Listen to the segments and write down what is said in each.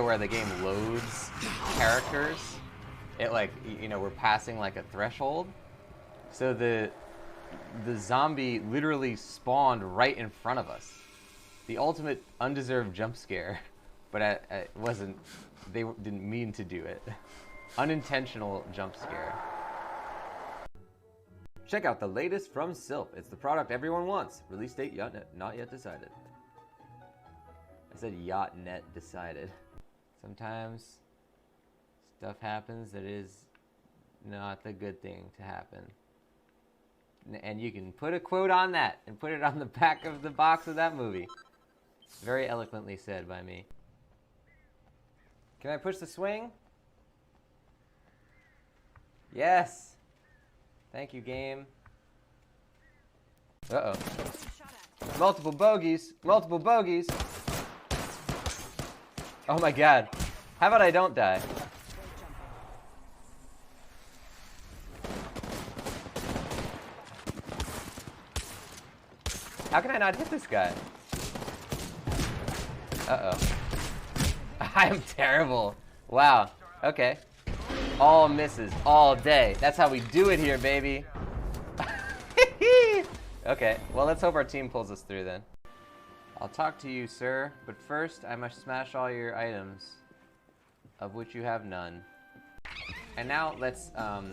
where the game loads characters. It like, you know, we're passing like a threshold. So the zombie literally spawned right in front of us. The ultimate undeserved jump scare, but it wasn't, they didn't mean to do it. Unintentional jump scare. Check out the latest from Silph. It's the product everyone wants. Release date not yet decided. I said yet decided. Sometimes stuff happens that is not the good thing to happen. And you can put a quote on that and put it on the back of the box of that movie. Very eloquently said by me. Can I push the swing? Yes. Thank you, game. Uh-oh. Multiple bogeys. Multiple bogeys. Oh my god. How about I don't die? How can I not hit this guy? Uh-oh. I am terrible. Wow. Okay. All misses all day. That's how we do it here, baby. Okay, well, let's hope our team pulls us through then. I'll talk to you, sir, but first I must smash all your items, of which you have none. And now let's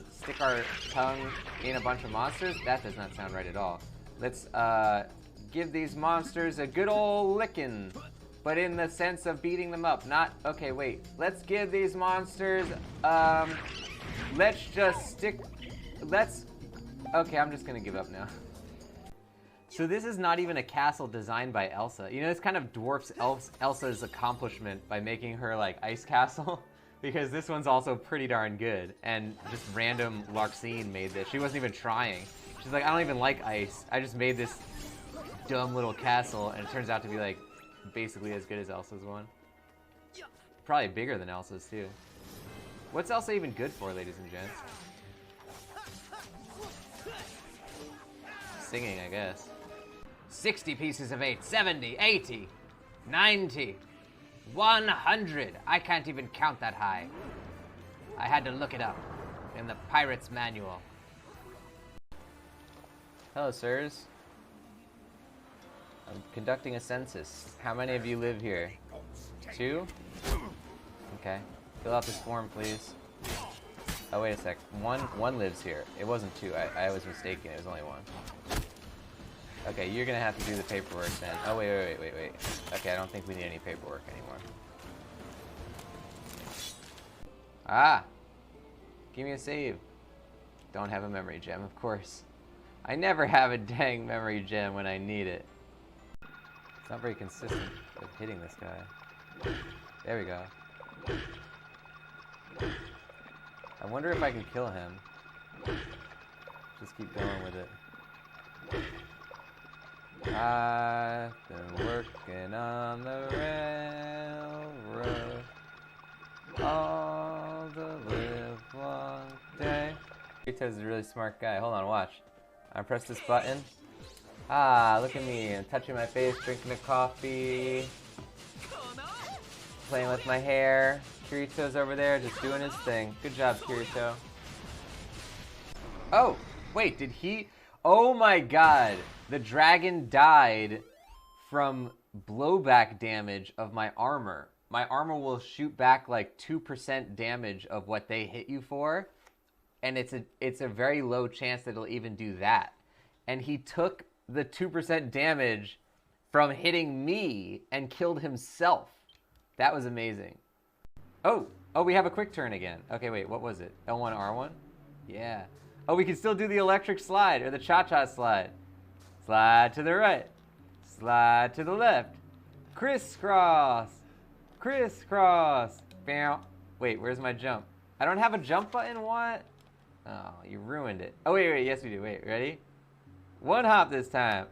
stick our tongue in a bunch of monsters. That does not sound right at all. Let's give these monsters a good old licking, but in the sense of beating them up, not, okay, wait. Let's give these monsters, let's just stick, okay, I'm just gonna give up now. So this is not even a castle designed by Elsa. You know, this kind of dwarfs Elsa's accomplishment by making her like ice castle, because this one's also pretty darn good. And just random Larxene made this. She wasn't even trying. She's like, I don't even like ice. I just made this dumb little castle, and it turns out to be like basically as good as Elsa's one. Probably bigger than Elsa's too. What's Elsa even good for, ladies and gents? Singing, I guess. 60 pieces of 8, 70, 80, 90, 100. I can't even count that high. I had to look it up in the pirate's manual. Hello, sirs. I'm conducting a census. How many of you live here? 2? Okay. Fill out this form, please. Oh, wait a sec. One lives here. It wasn't 2. I was mistaken. It was only 1. Okay, you're gonna have to do the paperwork then. Oh, wait. Okay, I don't think we need any paperwork anymore. Ah! Give me a save. Don't have a memory gem, of course. I never have a dang memory gem when I need it. It's not very consistent with hitting this guy. There we go. I wonder if I can kill him. Just keep going with it. I've been working on the railroad all the live long day. Kirito's a really smart guy. Hold on, watch. I press this button. Ah, look at me. I'm touching my face, drinking a coffee, playing with my hair. Kirito's over there just doing his thing. Good job, Kirito. Oh, wait, did he? Oh my god. The dragon died from blowback damage of my armor. My armor will shoot back like 2% damage of what they hit you for. And it's a very low chance that it'll even do that. And he took the 2% damage from hitting me and killed himself. That was amazing. Oh, we have a quick turn again. Okay, wait, what was it? L1, R1? Yeah. Oh, we can still do the electric slide or the cha-cha slide. Slide to the right. Slide to the left. Crisscross. Crisscross. Bam. Wait, where's my jump? I don't have a jump button? What? Oh, you ruined it. Oh, wait. Yes, we do. Wait, ready? One hop this time.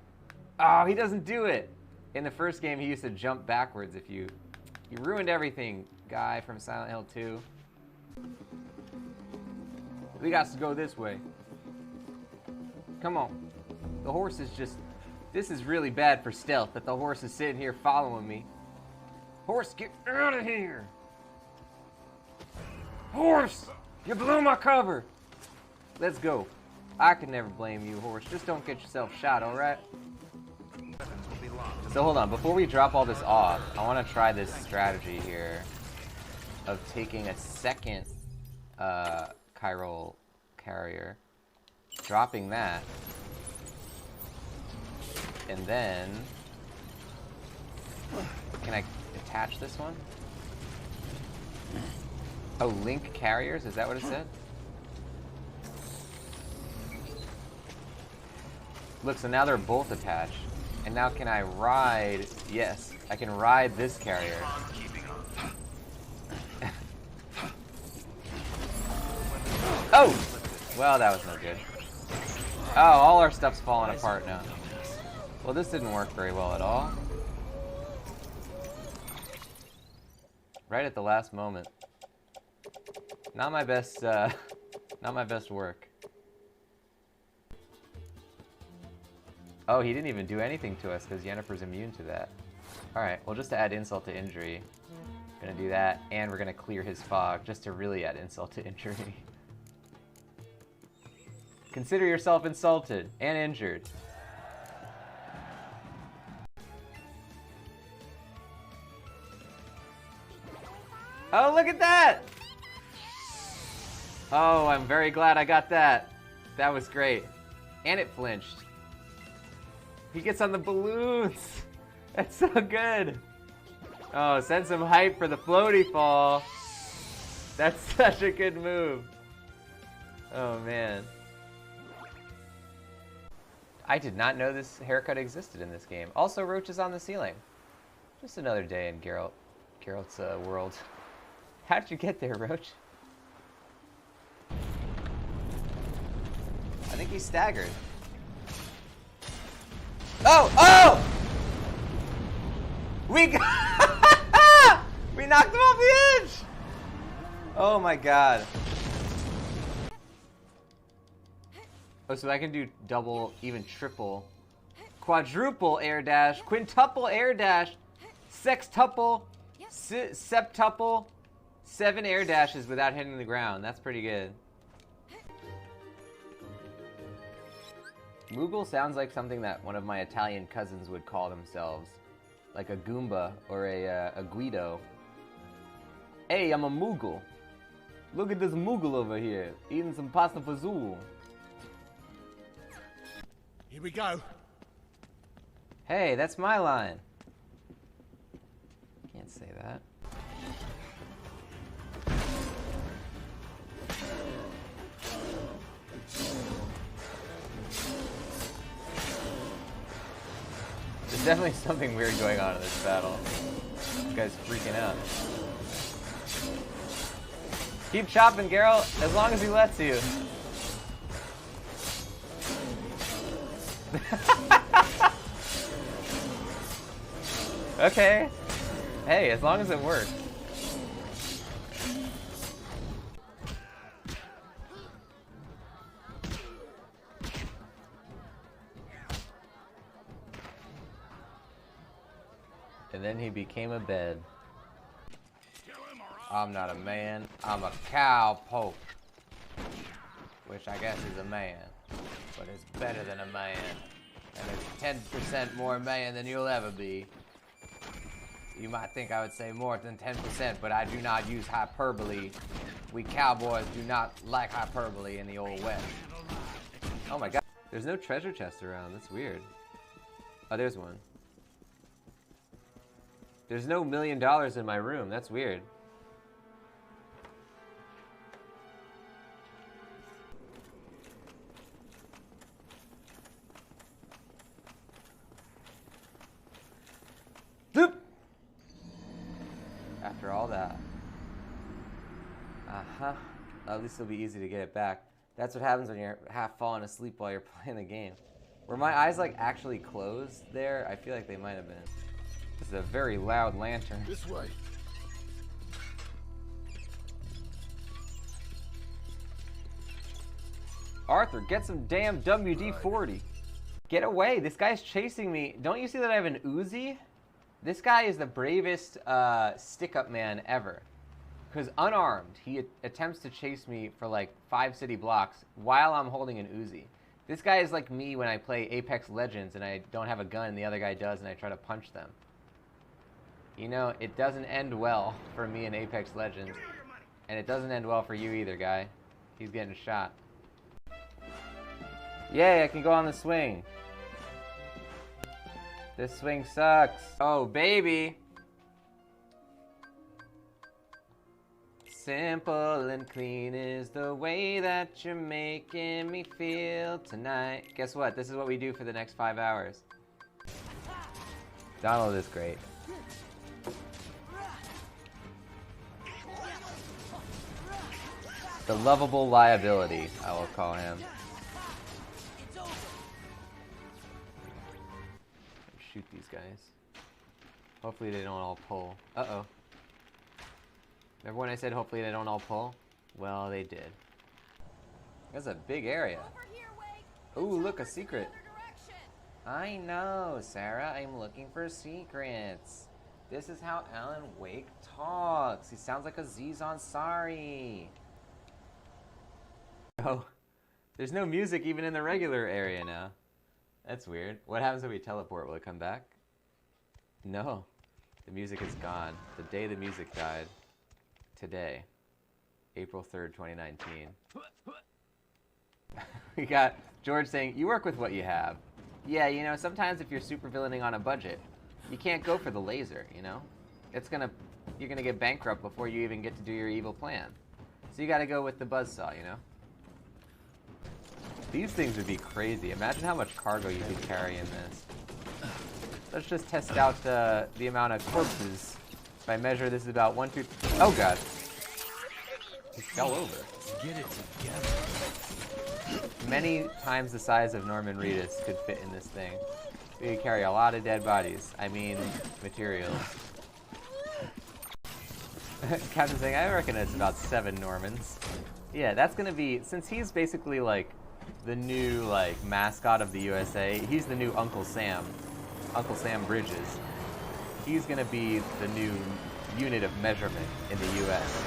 Oh, he doesn't do it. In the first game, he used to jump backwards if you... You ruined everything, guy from Silent Hill 2. We got to go this way. Come on. The horse is just... This is really bad for stealth, that the horse is sitting here following me. Horse, get out of here! Horse! You blew my cover! Let's go. I could never blame you, Horse. Just don't get yourself shot, alright? So hold on, before we drop all this off, I want to try this strategy here of taking a second chiral carrier, dropping that, and then can I attach this one? Oh, link carriers? Is that what it said? Look, so now they're both attached. And now can I ride... Yes, I can ride this carrier. Oh! Well, that was no good. Oh, all our stuff's falling apart now. Well, this didn't work very well at all. Right at the last moment. Not my best, not my best work. Oh, he didn't even do anything to us because Yennefer's immune to that. Alright, well, just to add insult to injury, we're gonna do that, and we're gonna clear his fog just to really add insult to injury. Consider yourself insulted and injured. Oh, look at that! Oh, I'm very glad I got that. That was great. And it flinched. He gets on the balloons. That's so good. Oh, send some hype for the floaty fall. That's such a good move. Oh, man. I did not know this haircut existed in this game. Also, roaches on the ceiling. Just another day in Geralt's world. How'd you get there, Roach? I think he staggered. Oh! Oh! We we knocked him off the edge! Oh my god. Oh, so I can do double, even triple, quadruple air dash, quintuple air dash, sextuple, septuple, 7 air dashes without hitting the ground. That's pretty good. Moogle sounds like something that one of my Italian cousins would call themselves. Like a Goomba or a Guido. Hey, I'm a Moogle. Look at this Moogle over here, eating some pasta fazool. Here we go. Hey, that's my line. Can't say that. There's definitely something weird going on in this battle. This guy's freaking out. Keep chopping, Geralt, as long as he lets you. Okay. Hey, as long as it works. And then he became a bed. I'm not a man, I'm a cowpoke. Which I guess is a man. But it's better than a man. And it's 10% more man than you'll ever be. You might think I would say more than 10%, but I do not use hyperbole. We cowboys do not like hyperbole in the old West. Oh my god. There's no treasure chest around. That's weird. Oh, there's one. There's no $1 million in my room. That's weird. Doop! After all that. Uh-huh. At least it'll be easy to get it back. That's what happens when you're half falling asleep while you're playing the game. Were my eyes like actually closed there? I feel like they might have been. This is a very loud lantern. This way. Arthur, get some damn WD-40. Get away, this guy's chasing me. Don't you see that I have an Uzi? This guy is the bravest stick-up man ever. Because unarmed, he attempts to chase me for like 5 city blocks while I'm holding an Uzi. This guy is like me when I play Apex Legends and I don't have a gun and the other guy does and I try to punch them. You know, it doesn't end well for me in Apex Legends. And it doesn't end well for you either, guy. He's getting shot. Yay, I can go on the swing. This swing sucks. Oh, baby. Simple and clean is the way that you're making me feel tonight. Guess what? This is what we do for the next 5 hours. Donald is great. The lovable liability, I will call him. Shoot these guys. Hopefully they don't all pull. Uh-oh. Remember when I said hopefully they don't all pull? Well, they did. That's a big area. Ooh, look, a secret. I know, Sarah. I'm looking for secrets. This is how Alan Wake talks. He sounds like Aziz Ansari. Oh, there's no music even in the regular area now. That's weird. What happens if we teleport? Will it come back? No. The music is gone. The day the music died. Today. April 3rd, 2019. We got George saying, you work with what you have. Yeah, you know, sometimes if you're supervillaining on a budget, you can't go for the laser, you know? You're gonna get bankrupt before you even get to do your evil plan. So you gotta go with the buzzsaw, you know? These things would be crazy. Imagine how much cargo you could carry in this. Let's just test out the amount of corpses. If I measure, this is about 1, 2... Oh, God. He fell over. Get it together. Many times the size of Norman Reedus could fit in this thing. We could carry a lot of dead bodies. I mean, materials. Captain saying, I reckon it's about 7 Normans. Yeah, that's gonna be... Since he's basically, like, the new, like, mascot of the USA, he's the new Uncle Sam. Uncle Sam Bridges. He's gonna be the new unit of measurement in the US.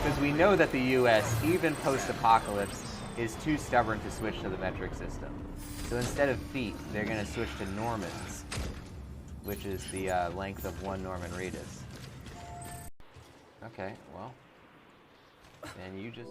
Because we know that the US, even post-apocalypse, is too stubborn to switch to the metric system. So instead of feet, they're gonna switch to Normans, which is the length of 1 Norman Reedus. Okay, well, then you just...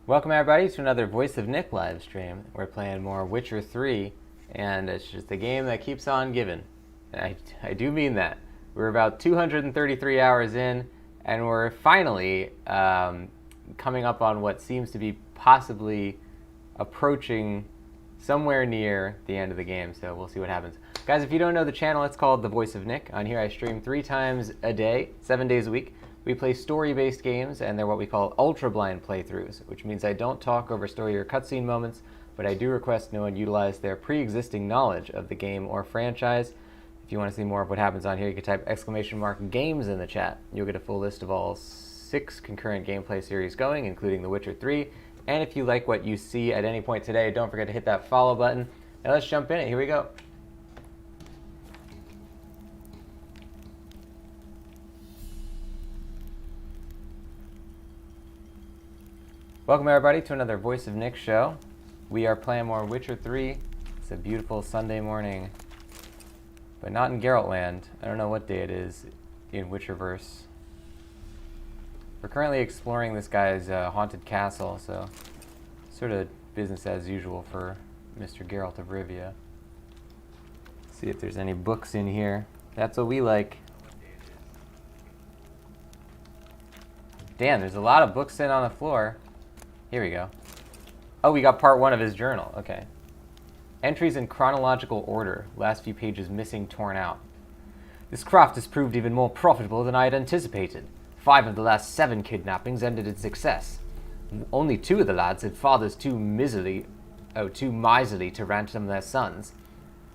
Welcome everybody to another Voice of Nick live stream. We're playing more Witcher 3, and it's just a game that keeps on giving. I do mean that. We're about 233 hours in, and we're finally coming up on what seems to be possibly approaching somewhere near the end of the game, so we'll see what happens. Guys, if you don't know the channel, it's called The Voice of Nick. On here I stream 3 times a day, 7 days a week. We play story-based games, and they're what we call ultra-blind playthroughs, which means I don't talk over story or cutscene moments, but I do request no one utilize their pre-existing knowledge of the game or franchise. If you want to see more of what happens on here, you can type !games in the chat. You'll get a full list of all 6 concurrent gameplay series going, including The Witcher 3. And if you like what you see at any point today, don't forget to hit that follow button. Now let's jump in it. Here we go. Welcome everybody to another Voice of Nick show. We are playing more Witcher 3. It's a beautiful Sunday morning, but not in Geraltland. I don't know what day it is in Witcherverse. We're currently exploring this guy's haunted castle, so sort of business as usual for Mr. Geralt of Rivia. See if there's any books in here. That's what we like. Damn, there's a lot of books sitting on the floor. Here we go. Oh, we got part 1 of his journal. Okay. Entries in chronological order. Last few pages missing, torn out. This craft has proved even more profitable than I had anticipated. 5 of the last 7 kidnappings ended in success. Only 2 of the lads had fathers too miserly to ransom their sons.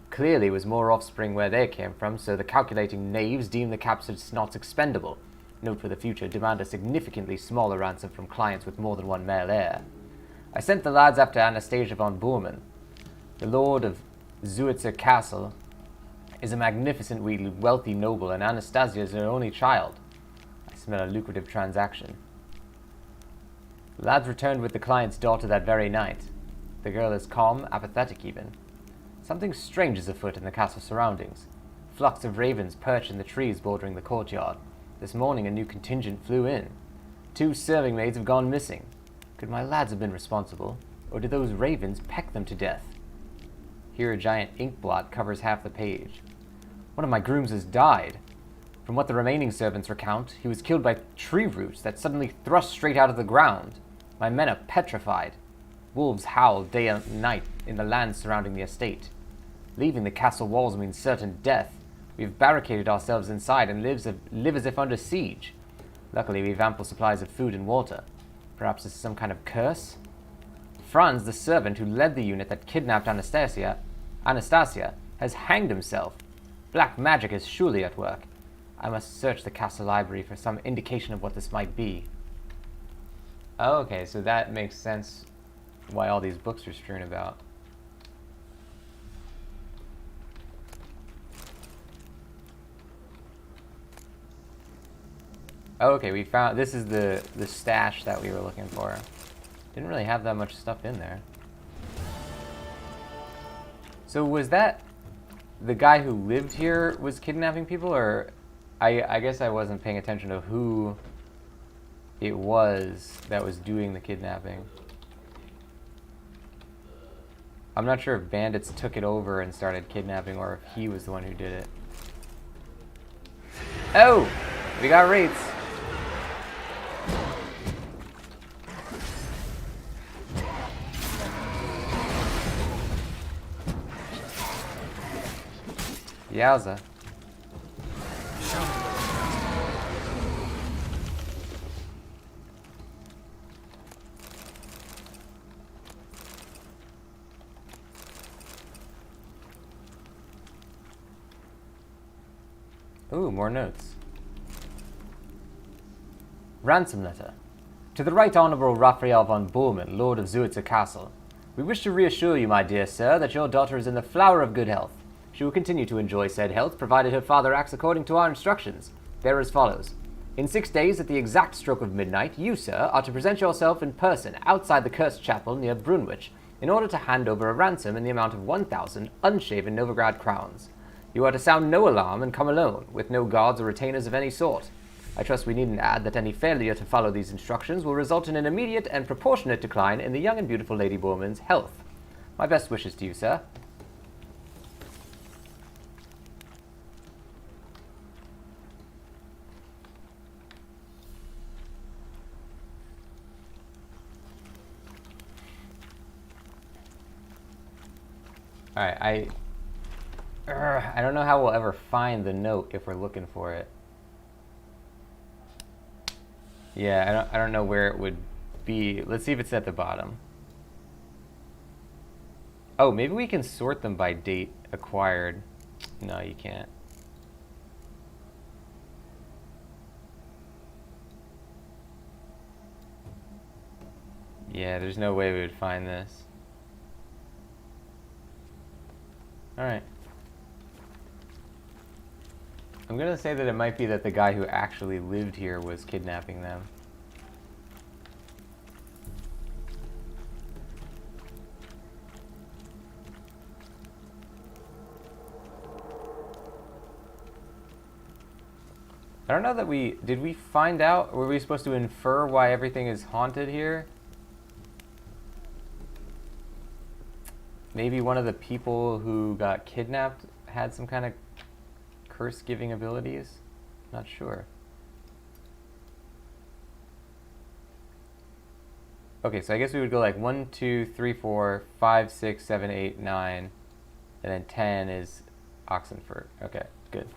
Clearly was more offspring where they came from, so the calculating knaves deemed the captured snots expendable. Note for the future, demand a significantly smaller ransom from clients with more than one male heir. I sent the lads after Anastasia von Bormann. The lord of Zuitzer Castle is a magnificently wealthy noble, and Anastasia is her only child. I smell a lucrative transaction. The lads returned with the client's daughter that very night. The girl is calm, apathetic even. Something strange is afoot in the castle surroundings. Flocks of ravens perch in the trees bordering the courtyard. This morning a new contingent flew in. 2 serving maids have gone missing. Could my lads have been responsible, or did those ravens peck them to death? Here a giant ink blot covers half the page. One of my grooms has died. From what the remaining servants recount, he was killed by tree roots that suddenly thrust straight out of the ground. My men are petrified. Wolves howl day and night in the lands surrounding the estate. Leaving the castle walls means certain death. We've barricaded ourselves inside and live as if under siege. Luckily, we have ample supplies of food and water. Perhaps this is some kind of curse? Franz, the servant who led the unit that kidnapped Anastasia, has hanged himself. Black magic is surely at work. I must search the castle library for some indication of what this might be. Oh, okay, so that makes sense why all these books are strewn about. Oh, okay, we found, this is the stash that we were looking for. Didn't really have that much stuff in there. So was that the guy who lived here was kidnapping people, or I guess I wasn't paying attention to who it was that was doing the kidnapping. I'm not sure if bandits took it over and started kidnapping, or if he was the one who did it. Oh! We got wraiths! Yowza. Ooh, more notes. Ransom letter. To the Right Honourable Raphael von Bormann, Lord of Zuitzer Castle. We wish to reassure you, my dear sir, that your daughter is in the flower of good health. She will continue to enjoy said health, provided her father acts according to our instructions. They are as follows. In 6 days, at the exact stroke of midnight, you, sir, are to present yourself in person outside the cursed chapel near Brunwich, in order to hand over a ransom in the amount of 1,000 unshaven Novigrad crowns. You are to sound no alarm and come alone, with no guards or retainers of any sort. I trust we needn't add that any failure to follow these instructions will result in an immediate and proportionate decline in the young and beautiful Lady Bormann's health. My best wishes to you, sir. Alright, I don't know how we'll ever find the note if we're looking for it. Yeah, I don't know where it would be. Let's see if it's at the bottom. Oh, maybe we can sort them by date acquired. No, you can't. Yeah, there's no way we would find this. Alright. I'm gonna say that it might be that the guy who actually lived here was kidnapping them. I don't know that did we find out, were we supposed to infer why everything is haunted here? Maybe one of the people who got kidnapped had some kind of curse-giving abilities? Not sure. Okay, so I guess we would go like 1, 2, 3, 4, 5, 6, 7, 8, 9, and then 10 is Oxenfurt. Okay, good.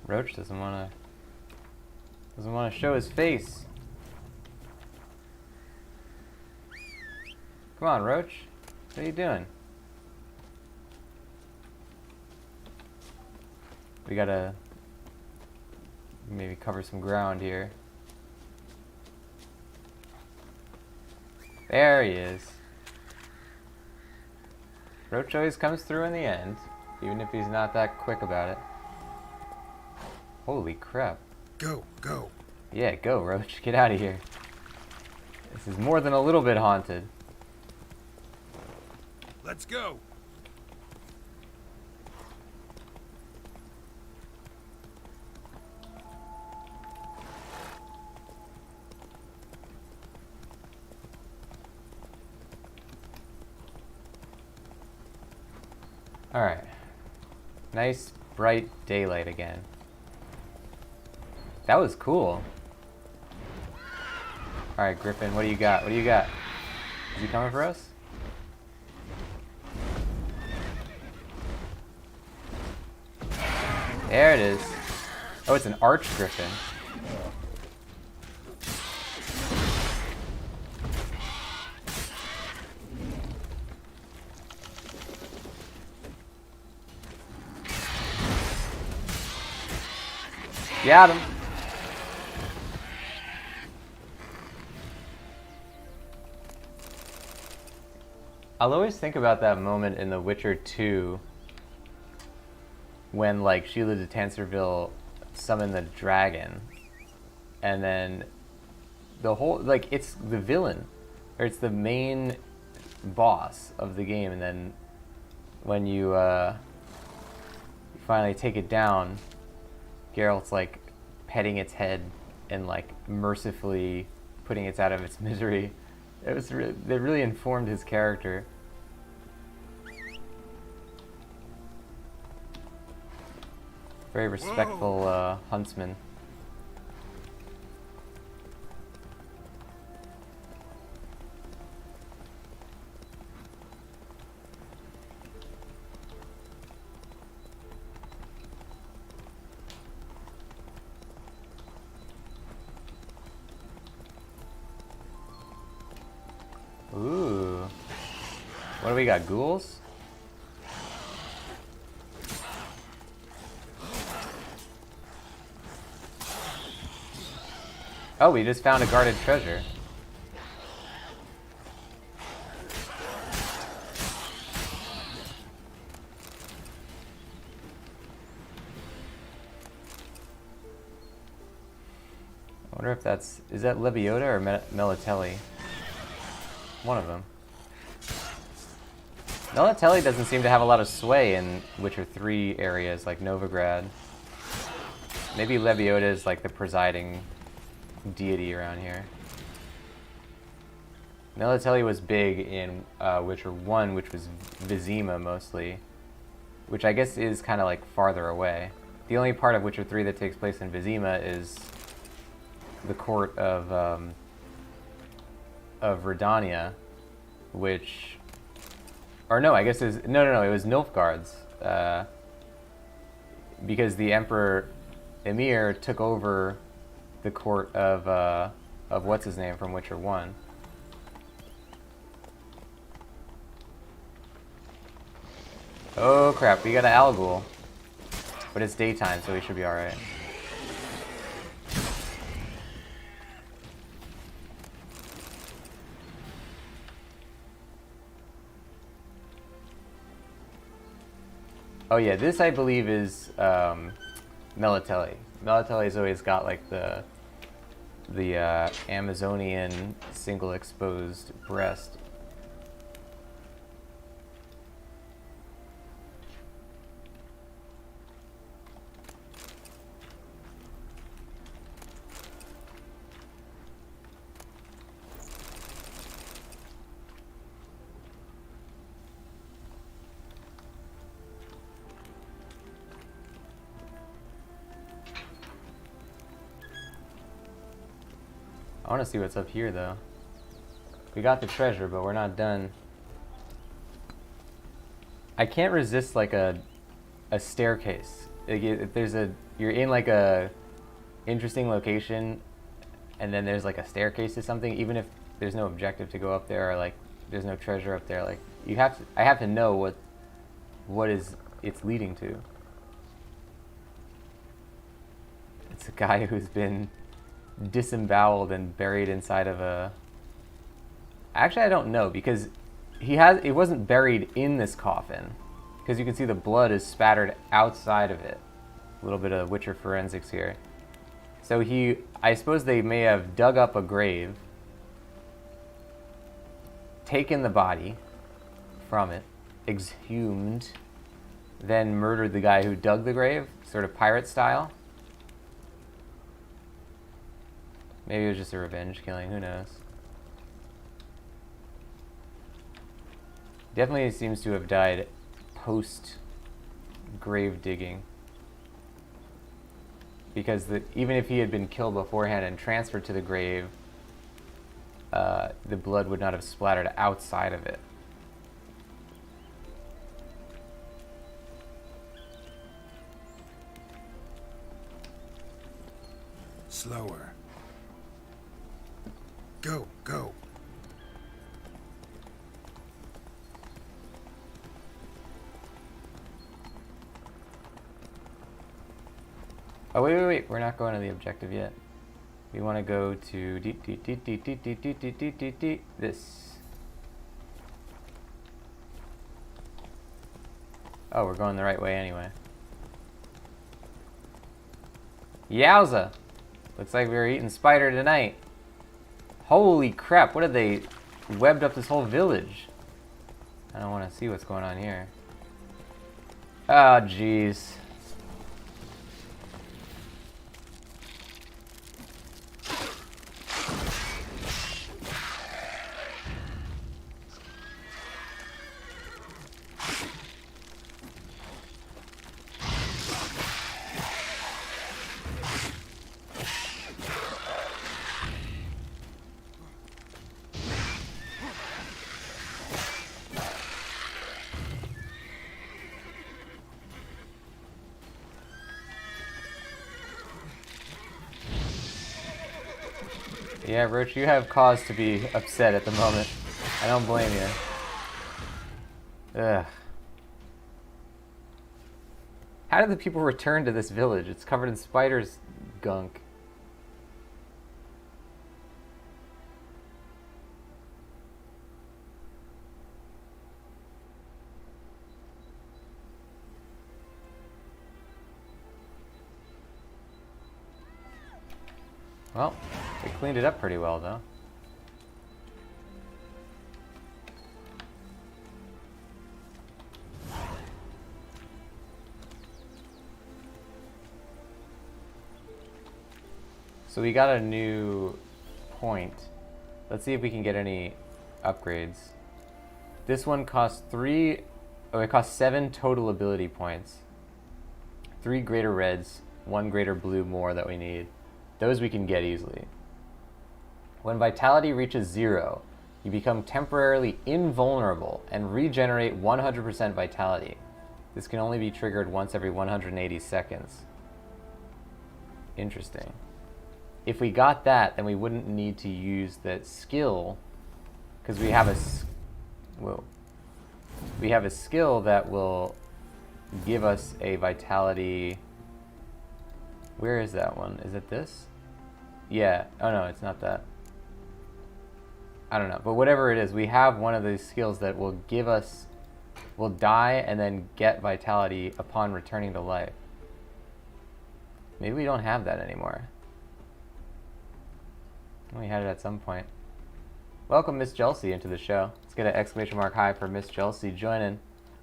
Roach doesn't want to show his face. Come on, Roach. What are you doing? We gotta maybe cover some ground here. There he is. Roach always comes through in the end, even if he's not that quick about it. Holy crap. Go, go. Yeah, go, Roach. Get out of here. This is more than a little bit haunted. Let's go. Alright. Nice, bright daylight again. That was cool. Alright, Griffin, what do you got? What do you got? Is he coming for us? There it is. Oh, it's an arch griffin. Got him. I'll always think about that moment in The Witcher 2 when, like, Sheila de Tancerville summoned the dragon, and then the whole, like, it's the villain, or it's the main boss of the game, and then when you finally take it down, Geralt's, like, petting its head and, like, mercifully putting it out of its misery. It was really, it really informed his character. Very respectful huntsman. Ooh. What do we got? Ghouls? Oh, we just found a guarded treasure. I wonder if that's... Is that Lebiota or Melitelli? One of them. Melitelli doesn't seem to have a lot of sway in Witcher 3 areas like Novigrad. Maybe Lebiota is like the presiding deity around here. Melitelli was big in Witcher 1, which was Vizima mostly, which I guess is kind of like farther away. The only part of Witcher 3 that takes place in Vizima is the court of Redania, which, or no, I guess is no, it was Nilfgaard's, because the Emperor Emir took over the court of what's his name from Witcher 1. Oh crap, we got an Alghoul, but it's daytime, so we should be all right. Oh yeah, this I believe is Melitelli. Melitelli's always got like the Amazonian single exposed breast. I want to see what's up here, though. We got the treasure, but we're not done. I can't resist like a staircase. Like, if there's you're in like a interesting location, and then there's like a staircase to something, even if there's no objective to go up there, or like there's no treasure up there, like I have to know what it's leading to. It's a guy who's been disemboweled and buried inside of a... Actually, I don't know, because it wasn't buried in this coffin, because you can see the blood is spattered outside of it. A little bit of Witcher forensics here. So I suppose they may have dug up a grave, taken the body from it, exhumed, then murdered the guy who dug the grave, sort of pirate style. Maybe it was just a revenge killing, who knows. Definitely seems to have died post grave digging. Because even if he had been killed beforehand and transferred to the grave, the blood would not have splattered outside of it. Slower. Go, go. Oh, wait. We're not going to the objective yet. We want to go to this. Oh, we're going the right way anyway. Yowza! Looks like we were eating spider tonight. Holy crap, what have they webbed up this whole village? I don't want to see what's going on here. Oh, jeez. Yeah, Roach, you have cause to be upset at the moment. I don't blame you. Ugh. How did the people return to this village? It's covered in spiders' gunk. Well, they cleaned it up pretty well, though. So we got a new point. Let's see if we can get any upgrades. This one costs it costs 7 total ability points. 3 greater reds, 1 greater blue more that we need. Those we can get easily. When vitality reaches 0, you become temporarily invulnerable and regenerate 100% vitality. This can only be triggered once every 180 seconds. Interesting. If we got that, then we wouldn't need to use that skill, because we have a skill that will give us a vitality. Where is that one? Is it this? Yeah. Oh no, it's not that. I don't know. But whatever it is, we have one of these skills that will give us... We'll die and then get vitality upon returning to life. Maybe we don't have that anymore. We had it at some point. Welcome Miss Jelcy into the show. Let's get an exclamation mark high for Miss Jelcy joining.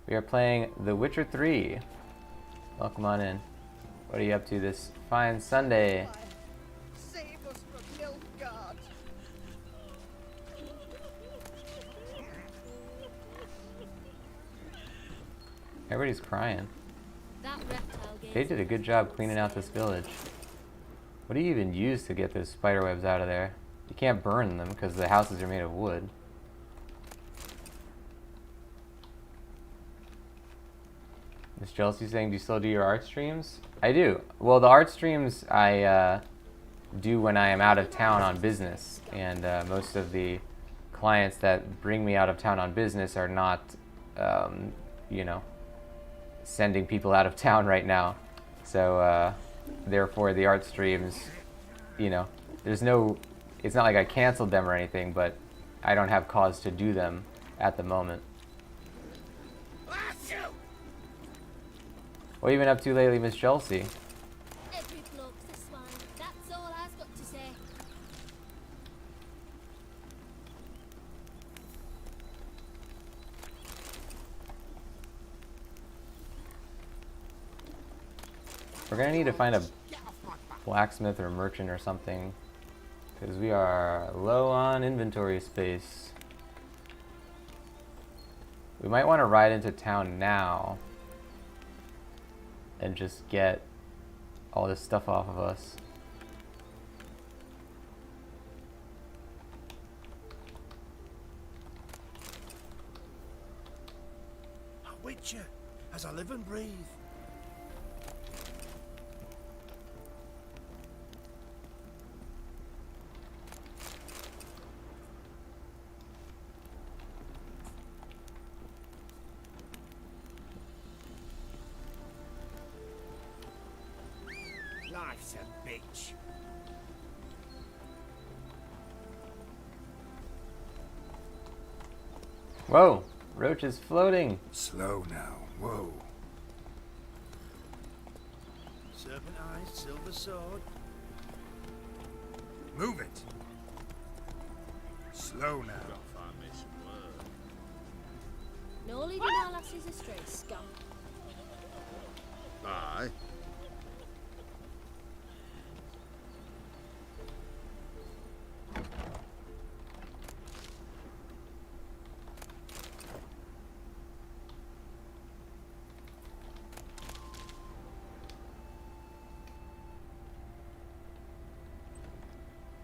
We are playing The Witcher 3. Welcome on in. What are you up to this fine Sunday? Save us from Nilfgaard. Everybody's crying. That reptile gave They did a good job cleaning out this village. What do you even use to get those spider webs out of there? You can't burn them because the houses are made of wood. Miss Chelsea saying, do you still do your art streams? I do. Well, the art streams I do when I am out of town on business, and most of the clients that bring me out of town on business are not, you know, sending people out of town right now. So therefore the art streams, you know, there's no, it's not like I canceled them or anything, but I don't have cause to do them at the moment. What have you been up to lately, Miss Chelsea? Every bloke's a swine. That's all I've got to say. We're gonna need to find a blacksmith or merchant or something, because we are low on inventory space. We might want to ride into town now and just get all this stuff off of us. A witcher, as I live and breathe. Life's a bitch. Whoa! Roach is floating! Slow now. Whoa. Serpent eyes, silver sword. Move it. Slow now. No leading our lasses astray, scum. Aye.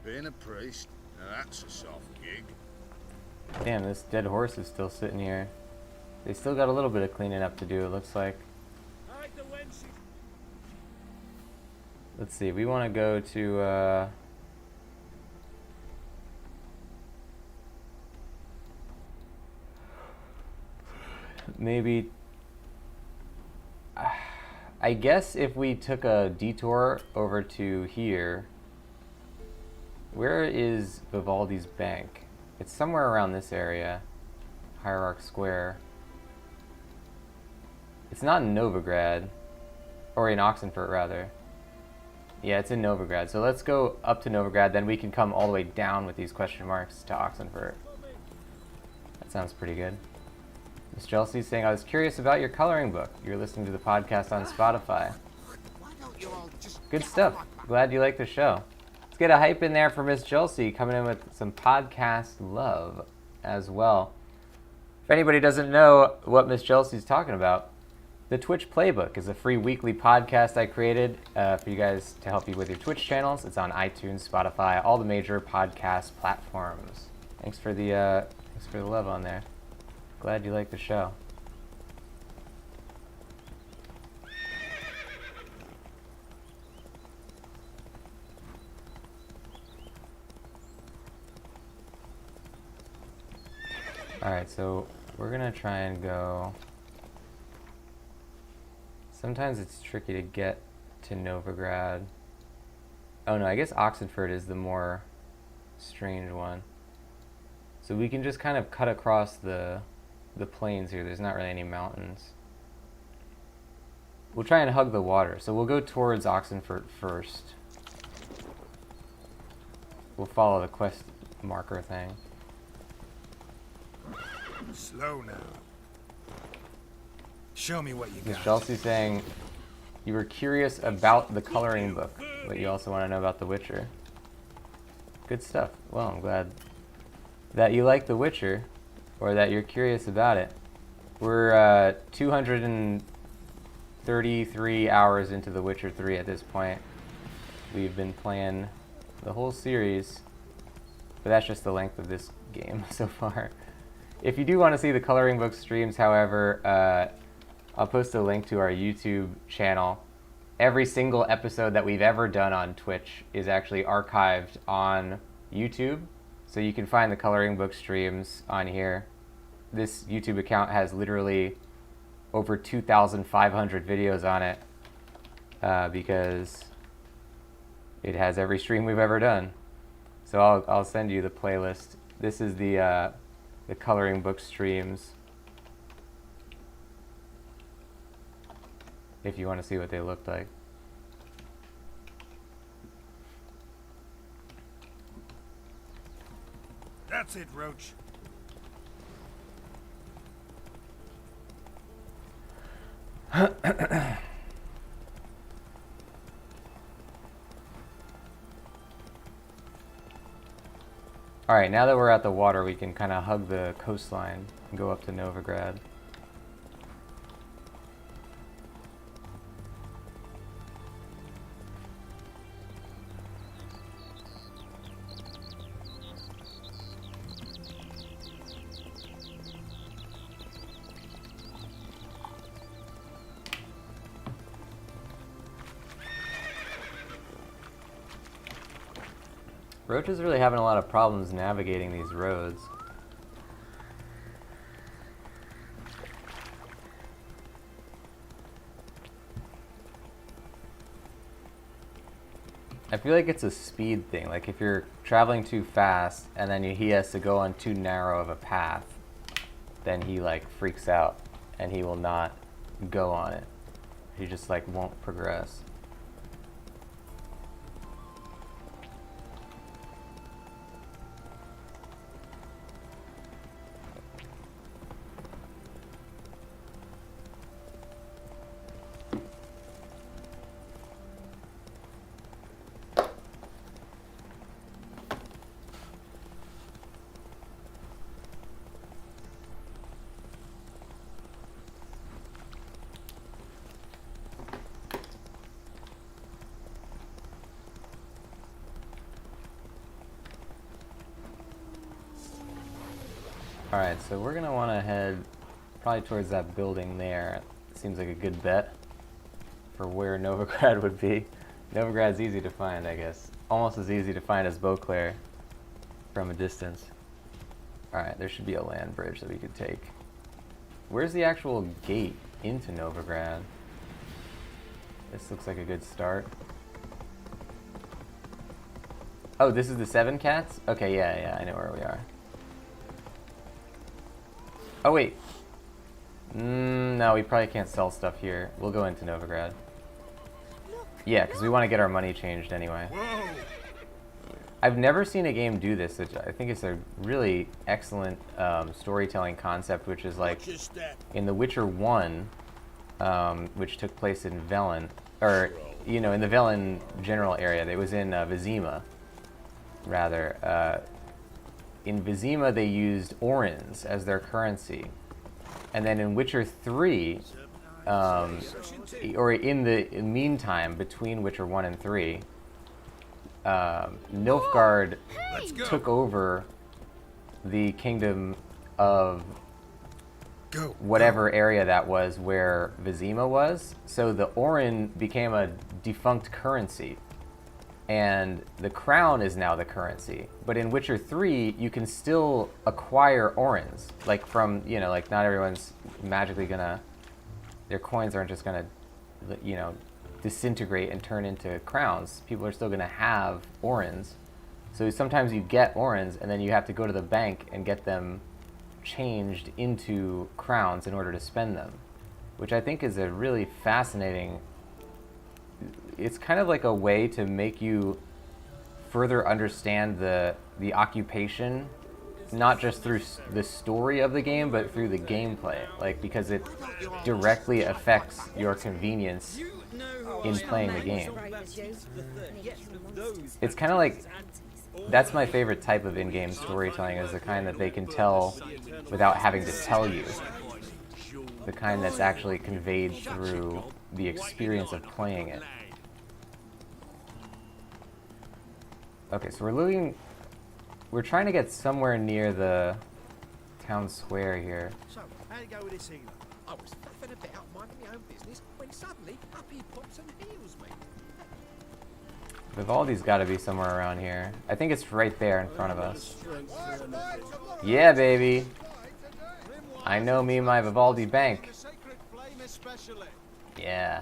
Being a priest, now that's a soft gig. Damn, this dead horse is still sitting here. They still got a little bit of cleaning up to do, it looks like. Let's see, we want to go to, maybe, I guess if we took a detour over to here, where is Vivaldi's bank? It's somewhere around this area, Hierarch Square. It's not in Novigrad, or in Oxenfurt rather. Yeah, it's in Novigrad. So let's go up to Novigrad, then we can come all the way down with these question marks to Oxenfurt. That sounds pretty good. Miss Chelsea's saying, I was curious about your coloring book. You're listening to the podcast on Spotify. Good stuff. Glad you like the show. Let's get a hype in there for Miss Chelsea, coming in with some podcast love as well. If anybody doesn't know what Miss Chelsea's talking about, the Twitch Playbook is a free weekly podcast I created for you guys to help you with your Twitch channels. It's on iTunes, Spotify, all the major podcast platforms. Thanks for the love on there. Glad you like the show. Alright, so we're gonna try and go. Sometimes it's tricky to get to Novigrad. Oh no, I guess Oxenfurt is the more strange one. So we can just kind of cut across the plains here. There's not really any mountains. We'll try and hug the water. So we'll go towards Oxenfurt first. We'll follow the quest marker thing. Slow now. Show me what you Miss got. Chelsea's saying you were curious about the coloring book, but you also want to know about The Witcher. Good stuff. Well, I'm glad that you like The Witcher, or that you're curious about it. We're 233 hours into The Witcher 3 at this point. We've been playing the whole series but that's just the length of this game so far. If you do want to see the Coloring Book streams, however, I'll post a link to our YouTube channel. Every single episode that we've ever done on Twitch is actually archived on YouTube, so you can find the Coloring Book streams on here. This YouTube account has literally over 2,500 videos on it because it has every stream we've ever done. So I'll send you the playlist. This is the Coloring Book streams, if you want to see what they looked like. That's it, Roach. Alright, now that we're at the water, we can kind of hug the coastline and go up to Novigrad. Roach is really having a lot of problems navigating these roads. I feel like it's a speed thing. Like if you're traveling too fast and then he has to go on too narrow of a path, then he like freaks out and he will not go on it. He just like won't progress. Alright, so we're gonna want to head probably towards that building there. Seems like a good bet for where Novigrad would be. Novigrad's easy to find, I guess. Almost as easy to find as Beauclair from a distance. Alright, there should be a land bridge that we could take. Where's the actual gate into Novigrad? This looks like a good start. Oh, this is the Seven Cats? Okay, yeah, I know where we are. Oh, wait. No, we probably can't sell stuff here. We'll go into Novigrad. Yeah, because we want to get our money changed anyway. Whoa! I've never seen a game do this. I think it's a really excellent storytelling concept, which is like in The Witcher 1, which took place in Velen, or, you know, in the Velen general area. It was in Vizima, rather. In Vizima, they used orens as their currency. And then in Witcher 3, or in the meantime, between Witcher 1 and 3, Nilfgaard took over the kingdom of whatever area that was where Vizima was. So the oren became a defunct currency. And the crown is now the currency. But in Witcher 3, you can still acquire orens. Like from, you know, like not everyone's magically gonna, their coins aren't just gonna, you know, disintegrate and turn into crowns. People are still gonna have orens. So sometimes you get orens and then you have to go to the bank and get them changed into crowns in order to spend them. Which I think is a really fascinating, it's kind of like a way to make you further understand the occupation, not just through the story of the game, but through the gameplay. Like, because it directly affects your convenience in playing the game. It's kind of like, that's my favorite type of in-game storytelling, is the kind that they can tell without having to tell you. The kind that's actually conveyed through the experience of playing it. Okay, so we're looking we're trying to get somewhere near the town square here. So, how'd it go with this healer? I was faffing about minding my own business when suddenly up he pops and heals me. Vivaldi's got to be somewhere around here. I think it's right there in front of us. Yeah, baby. I know me and my Vivaldi bank. Yeah.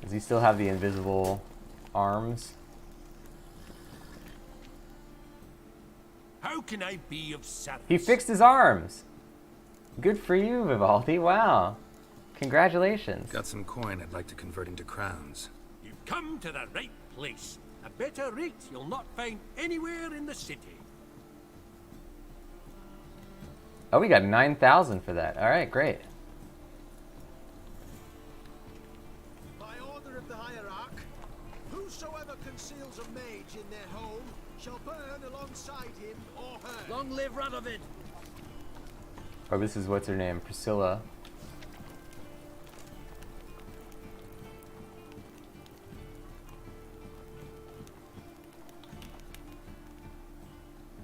Does he still have the invisible arms? How can I be of service? He fixed his arms. Good for you, Vivaldi. Wow. Congratulations. Got some coin I'd like to convert into crowns. You've come to the right place. A better rate you'll not find anywhere in the city. Oh, we got 9,000 for that. All right, great. By order of the hierarch, whosoever conceals a mage in their home shall burn alongside him or her. Long live Radovid! Oh, this is what's her name? Priscilla.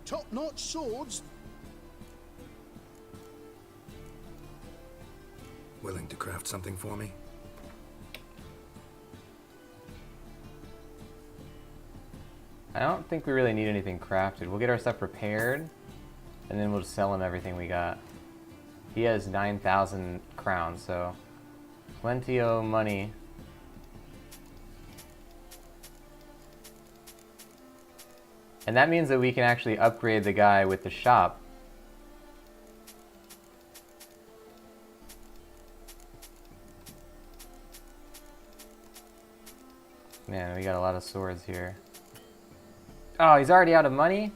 Top-notch swords. Willing to craft something for me? I don't think we really need anything crafted. We'll get our stuff repaired, and then we'll just sell him everything we got. He has 9,000 crowns, so plenty of money. And that means that we can actually upgrade the guy with the shop. Man, we got a lot of swords here. Oh, he's already out of money?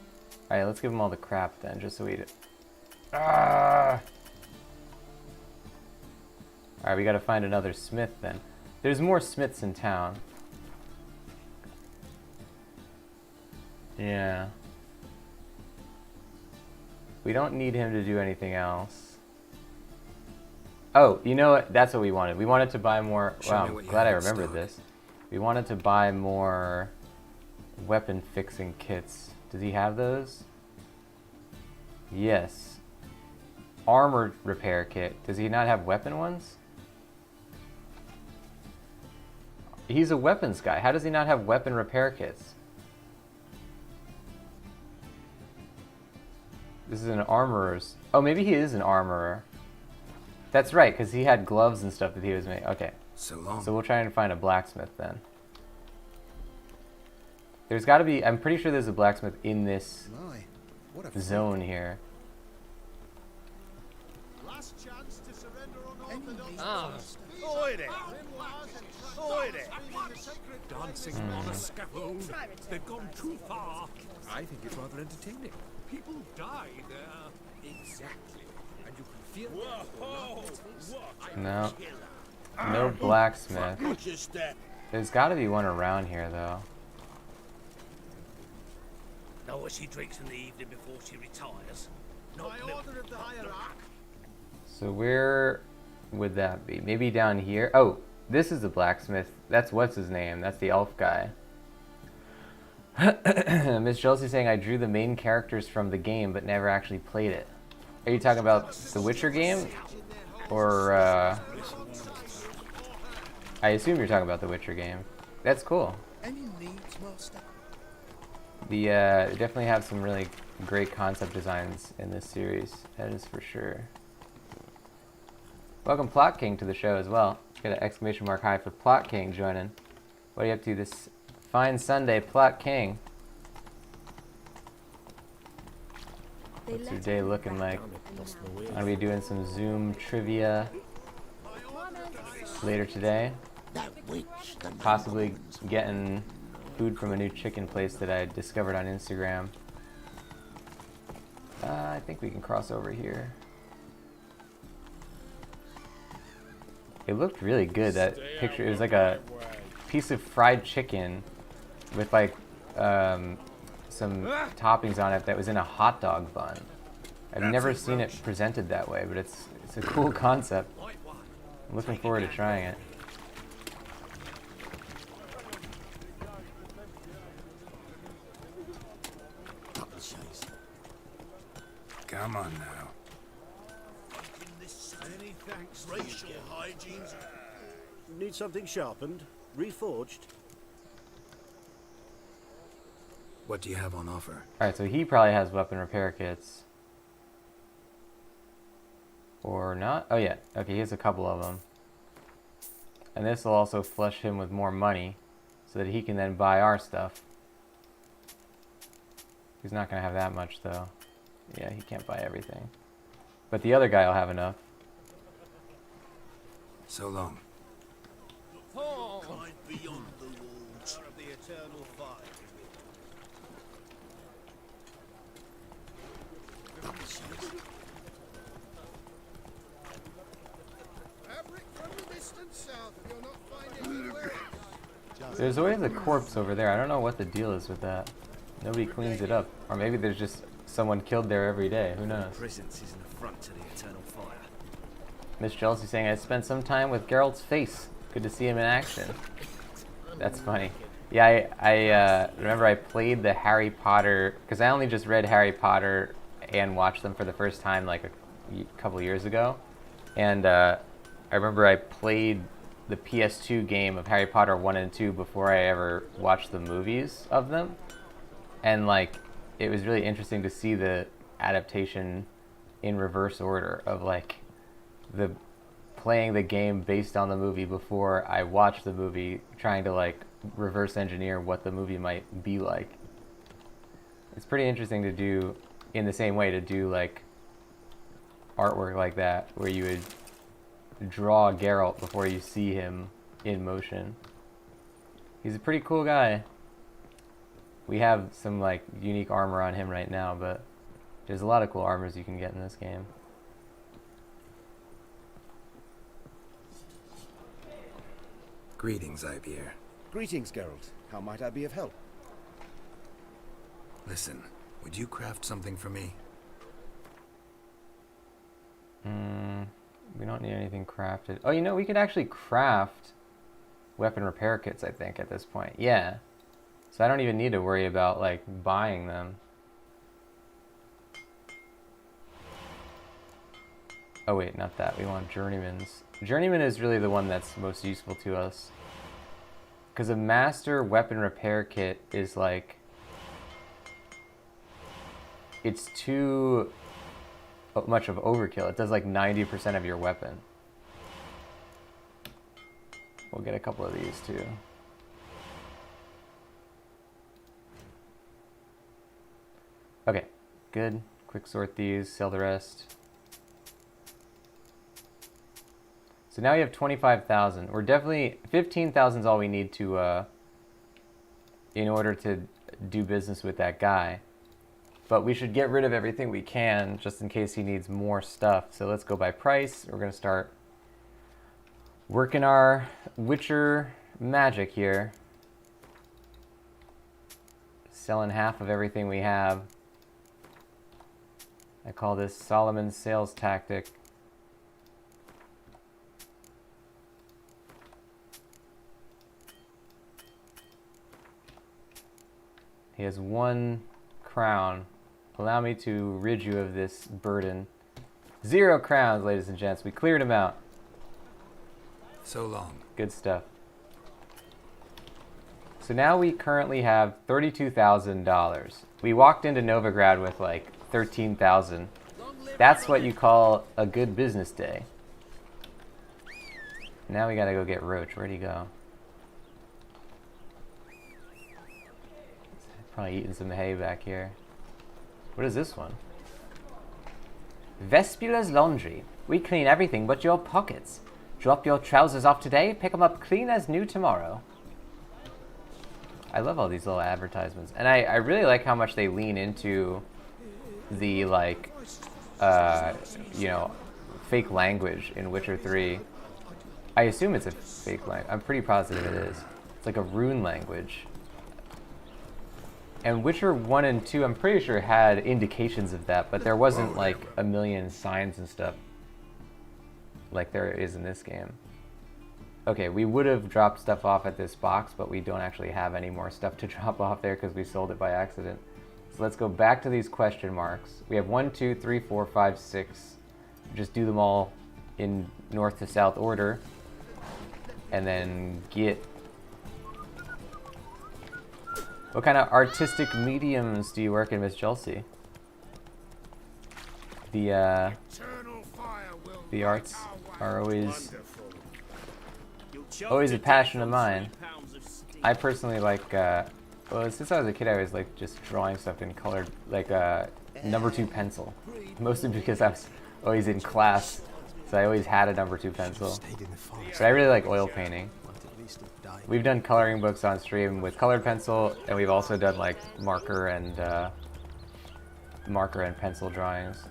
Alright, let's give him all the crap then, just so we... Alright, we gotta find another smith then. There's more smiths in town. Yeah. We don't need him to do anything else. Oh, you know what? That's what we wanted. We wanted to buy more... Wow, I'm glad I remembered this. We wanted to buy more weapon fixing kits. Does he have those? Yes. Armor repair kit. Does he not have weapon ones? He's a weapons guy. How does he not have weapon repair kits? This is an armorer's... Oh, maybe he is an armorer. That's right, because he had gloves and stuff that he was making. Okay. So long. So we'll try and find a blacksmith then. There's got to be... I'm pretty sure there's a blacksmith in this zone here. Last chance to surrender unorthodox. Ah, Dancing on a scaffold. They've gone too far. I think it's rather entertaining. People die there. Exactly. And you can feel No. No blacksmith. There's got to be one around here, though. Know what she drinks in the evening before she retires. By order of the hierarch. So where would that be? Maybe down here? Oh, this is the blacksmith. That's what's his name. That's the elf guy. Miss Chelsea saying I drew the main characters from the game but never actually played it. Are you talking about the Witcher game? Or, I assume you're talking about the Witcher game. That's cool. Any needs, master? The, definitely have some really great concept designs in this series. That is for sure. Welcome Plot King to the show as well. Got an exclamation mark high for Plot King joining. What are you up to this fine Sunday, Plot King? What's your day looking like? I'm gonna be doing some Zoom trivia later today. Possibly getting food from a new chicken place that I discovered on Instagram. I think we can cross over here. It looked really good, that picture. It was like a piece of fried chicken with like some toppings on it that was in a hot dog bun. I've never seen it presented that way, but it's a cool concept. I'm looking forward to trying it. Come on now. Any thanks. Racial hygiene's Need something sharpened? Reforged? What do you have on offer? Alright, so he probably has weapon repair kits. Or not? Oh yeah, okay, he has a couple of them. And this will also flush him with more money, so that he can then buy our stuff. He's not going to have that much though. Yeah, he can't buy everything. But the other guy will have enough. So long. climb beyond the walls. Of the eternal fire. Fabric from the distant south, you'll not find anywhere else. There's always a corpse over there. I don't know what the deal is with that. Nobody cleans it up. Or maybe there's just someone killed there every day. Who knows? Presence is an affront to the eternal fire. Miss Chelsea saying, I spent some time with Geralt's face. Good to see him in action. That's funny. Yeah, I remember I played the Harry Potter, because I only just read Harry Potter and watched them for the first time like a couple years ago. And I remember I played the PS2 game of Harry Potter 1 and 2 before I ever watched the movies of them. And like, it was really interesting to see the adaptation in reverse order of like the playing the game based on the movie before I watched the movie, trying to like reverse engineer what the movie might be like. It's pretty interesting to do in the same way, to do like artwork like that where you would draw Geralt before you see him in motion. He's a pretty cool guy. We have some like unique armor on him right now, but there's a lot of cool armors you can get in this game. Greetings, Ivier. Greetings, Geralt. How might I be of help? Listen, would you craft something for me? We don't need anything crafted. Oh, you know, we could actually craft weapon repair kits, I think, at this point. Yeah. So I don't even need to worry about, like, buying them. Oh, wait, not that. We want Journeyman's. Journeyman is really the one that's most useful to us. Because a master weapon repair kit is, like... It's too much of overkill. It does, like, 90% of your weapon. We'll get a couple of these, too. Okay, good. Quick sort these, sell the rest. So now we have 25,000. We're definitely 15,000 is all we need to in order to do business with that guy. But we should get rid of everything we can just in case he needs more stuff. So let's go by price. We're going to start working our Witcher magic here. Selling half of everything we have. I call this Solomon's sales tactic. He has 1 crown. Allow me to rid you of this burden. 0 crowns, ladies and gents. We cleared him out. So long. Good stuff. So now we currently have $32,000. We walked into Novigrad with like 13,000. That's what you call a good business day. Now we gotta go get Roach. Where'd he go? Probably eating some hay back here. What is this one? Vespula's Laundry. We clean everything but your pockets. Drop your trousers off today, pick them up clean as new tomorrow. I love all these little advertisements. And I really like how much they lean into the, like, you know, fake language in Witcher 3. I assume it's a fake language. I'm pretty positive it is. It's like a rune language. And Witcher 1 and 2, I'm pretty sure had indications of that, but there wasn't like a million signs and stuff like there is in this game. Okay, we would have dropped stuff off at this box, but we don't actually have any more stuff to drop off there because we sold it by accident. So let's go back to these question marks. We have 1, 2, 3, 4, 5, 6. Just do them all in north to south order. And then get... What kind of artistic mediums do you work in, Miss Chelsea? The arts are always a passion of mine. I personally like, well, since I was a kid, I was like just drawing stuff in colored, like number 2 pencil. Mostly because I was always in class, so I always had a number 2 pencil. But I really like oil painting. We've done coloring books on stream with colored pencil, and we've also done like marker and pencil drawings.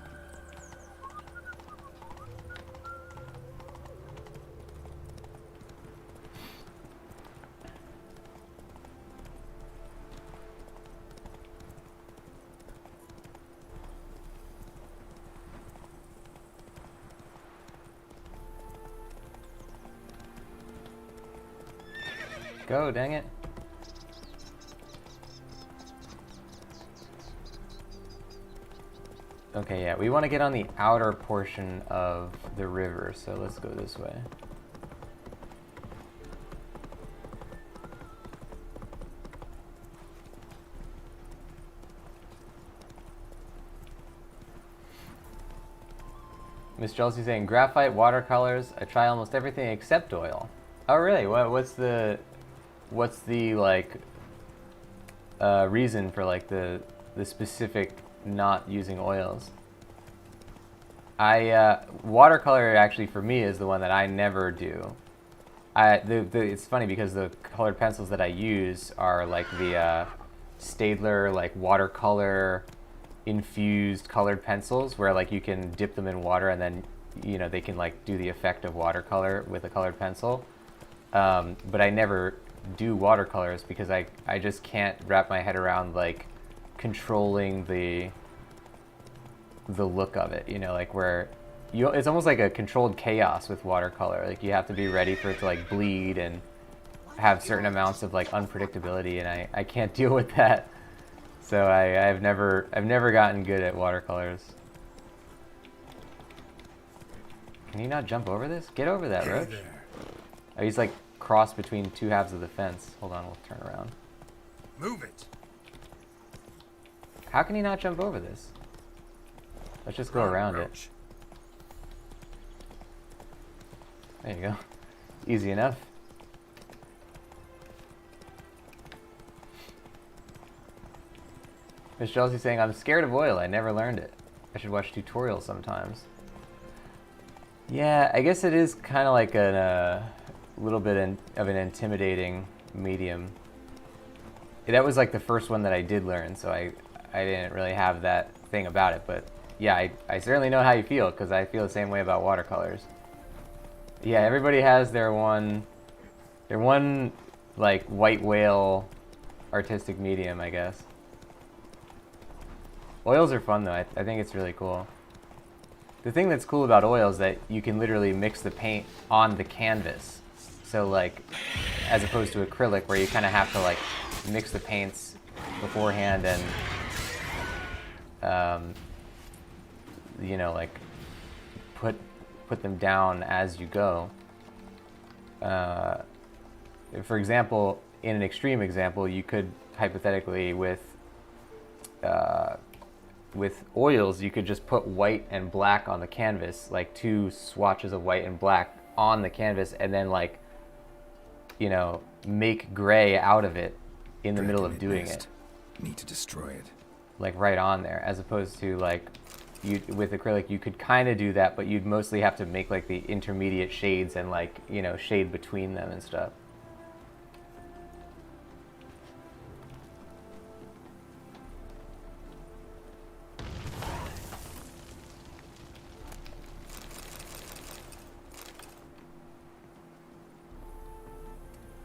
Go, dang it. Okay, yeah, we want to get on the outer portion of the river, so let's go this way. Miss Chelsea saying graphite, watercolors. I try almost everything except oil. Oh, really? What's the like reason for like the specific not using oils? Watercolor actually for me is the one that I never do. It's funny because the colored pencils that I use are like the Staedtler like watercolor infused colored pencils where like you can dip them in water and then they can like do the effect of watercolor with a colored pencil. But I never do watercolors because I just can't wrap my head around like controlling the look of it, like where it's almost like a controlled chaos with watercolor. Like you have to be ready for it to like bleed and have certain amounts of like unpredictability, and I can't deal with that. So I've never gotten good at watercolors. Can you not jump over this? Get over that, Roach. Oh, he's like crossed between 2 halves of the fence. Hold on, we'll turn around. Move it. How can he not jump over this? Let's just go around it. There you go. Easy enough. Miss Chelsea saying, I'm scared of oil. I never learned it. I should watch tutorials sometimes. Yeah, I guess it is kind of like a little bit of an intimidating medium. That was like the first one that I did learn, so I didn't really have that thing about it. But yeah, I certainly know how you feel, because I feel the same way about watercolors. Yeah, everybody has their one like white whale artistic medium, I guess. Oils are fun though. I think it's really cool. The thing that's cool about oil is that you can literally mix the paint on the canvas. So like, as opposed to acrylic where you kind of have to like mix the paints beforehand and like put them down as you go. For example, in an extreme example, you could hypothetically with oils, you could just put white and black on the canvas, like 2 swatches of white and black on the canvas, and then like, make gray out of it in the middle of doing it. Need to destroy it. Like right on there, as opposed to like, with acrylic, you could kind of do that, but you'd mostly have to make like the intermediate shades and like, shade between them and stuff.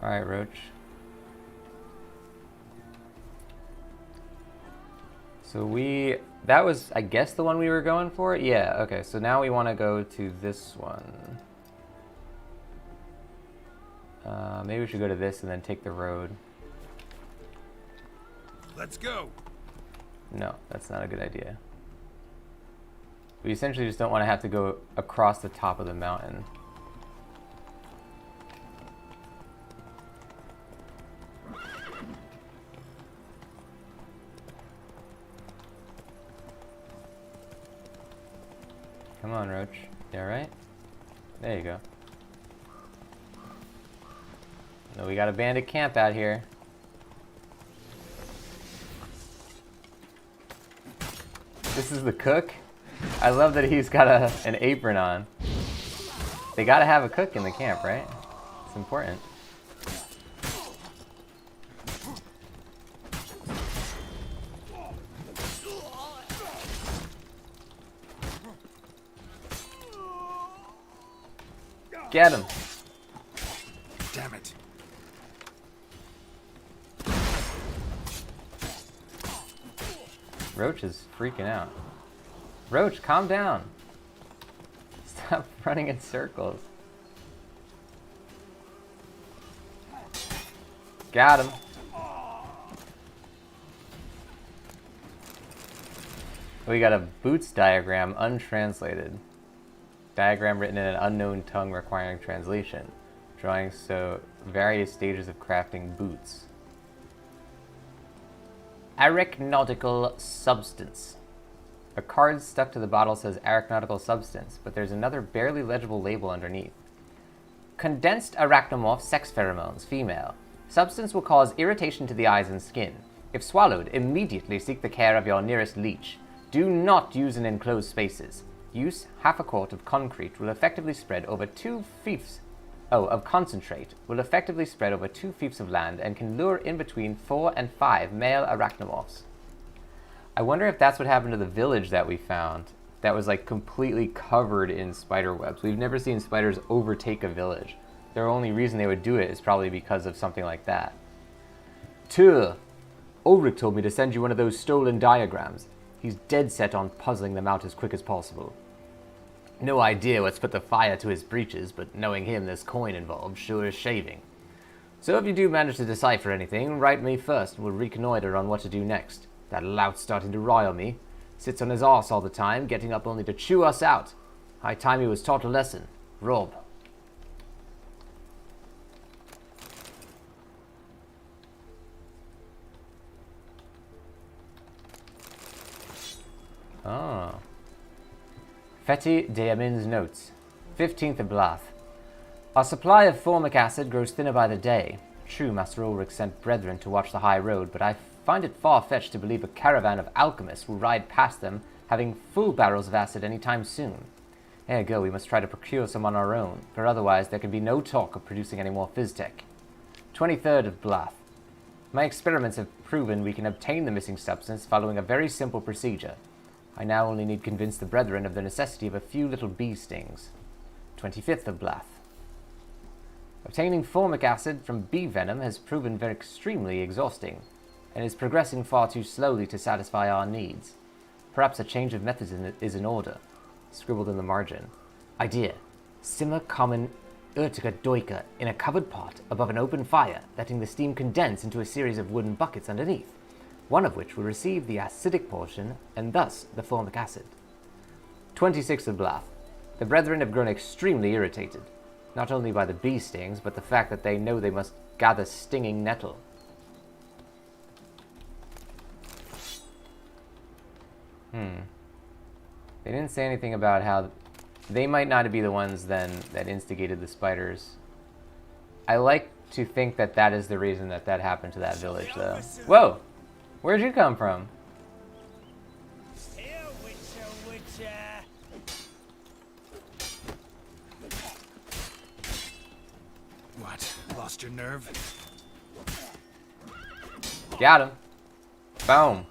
All right, Roach. So that was, I guess, the one we were going for? Yeah, okay, so now we want to go to this one. Maybe we should go to this and then take the road. Let's go. No, that's not a good idea. We essentially just don't want to have to go across the top of the mountain. Come on, Roach. You alright? There you go. No, we got a bandit camp out here. This is the cook? I love that he's got an apron on. They gotta have a cook in the camp, right? It's important. Get him! Damn it. Roach is freaking out. Roach, calm down. Stop running in circles. Got him. We got a boots diagram untranslated. Diagram written in an unknown tongue requiring translation. Drawing so various stages of crafting boots. Arachnautical substance. A card stuck to the bottle says arachnautical substance, but there's another barely legible label underneath. Condensed arachnomorph sex pheromones, female. Substance will cause irritation to the eyes and skin. If swallowed, immediately seek the care of your nearest leech. Do not use in enclosed spaces. Use half a quart of concrete will effectively spread over 2 fiefs of concentrate will effectively spread over 2 fiefs of land and can lure in between 4 and 5 male arachnomorphs. I wonder if that's what happened to the village that we found that was like completely covered in spider webs. We've never seen spiders overtake a village. The only reason they would do it is probably because of something like that. Tuh! Ulrich told me to send you one of those stolen diagrams. He's dead set on puzzling them out as quick as possible. No idea what's put the fire to his breeches, but knowing him, there's coin involved, sure as shaving. So if you do manage to decipher anything, write me first and we'll reconnoiter on what to do next. That lout's starting to rile me. Sits on his arse all the time, getting up only to chew us out. High time he was taught a lesson. Rob. Oh. Fetty Deamin's notes. 15th of Blath. Our supply of formic acid grows thinner by the day. True, Master Ulrich sent brethren to watch the high road, but I find it far-fetched to believe a caravan of alchemists will ride past them having full barrels of acid any time soon. Ergo, we must try to procure some on our own, for otherwise there can be no talk of producing any more Fizztech. 23rd of Blath. My experiments have proven we can obtain the missing substance following a very simple procedure. I now only need to convince the brethren of the necessity of a few little bee stings. 25th of Blath. Obtaining formic acid from bee venom has proven very extremely exhausting, and is progressing far too slowly to satisfy our needs. Perhaps a change of methods is in order. Scribbled in the margin. Idea. Simmer common Urtica doika in a covered pot above an open fire, letting the steam condense into a series of wooden buckets underneath, one of which will receive the acidic portion and thus the formic acid. 26th of Blath. The brethren have grown extremely irritated, not only by the bee stings, but the fact that they know they must gather stinging nettle. They didn't say anything about how they might not be the ones then that instigated the spiders. I like to think that that is the reason that that happened to that village, though. Whoa! Where'd you come from? Here, Witcher. What? Lost your nerve? Got him. Boom.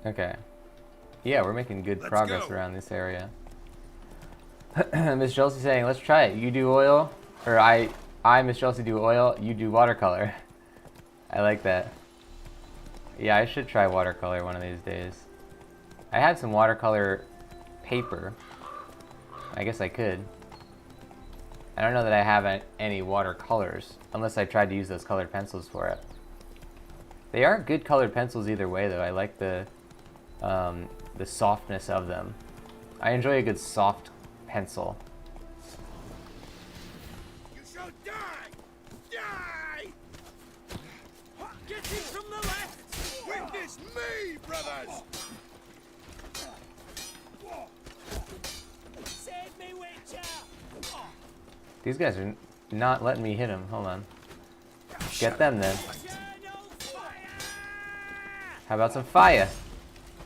Okay. Yeah, we're making good progress around this area. Miss Chelsea saying, let's try it. You do oil, or I, Miss Chelsea, do oil, you do watercolor. I like that. Yeah, I should try watercolor one of these days. I had some watercolor paper. I guess I could. I don't know that I have any watercolors, unless I tried to use those colored pencils for it. They are good colored pencils either way, though. I like the softness of them. I enjoy a good soft pencil. You shall die! Die! Get in from the left! Witness me, brothers! Save me, Witcher! These guys are not letting me hit him. Hold on. Get them then. How about some fire?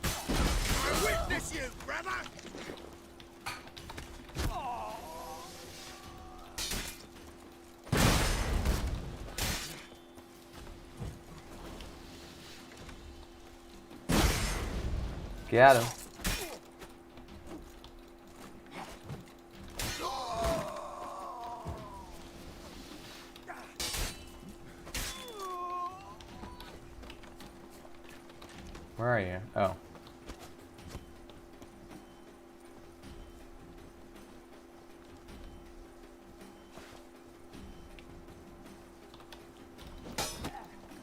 I witness you, brother! Get him. Where are you? Oh.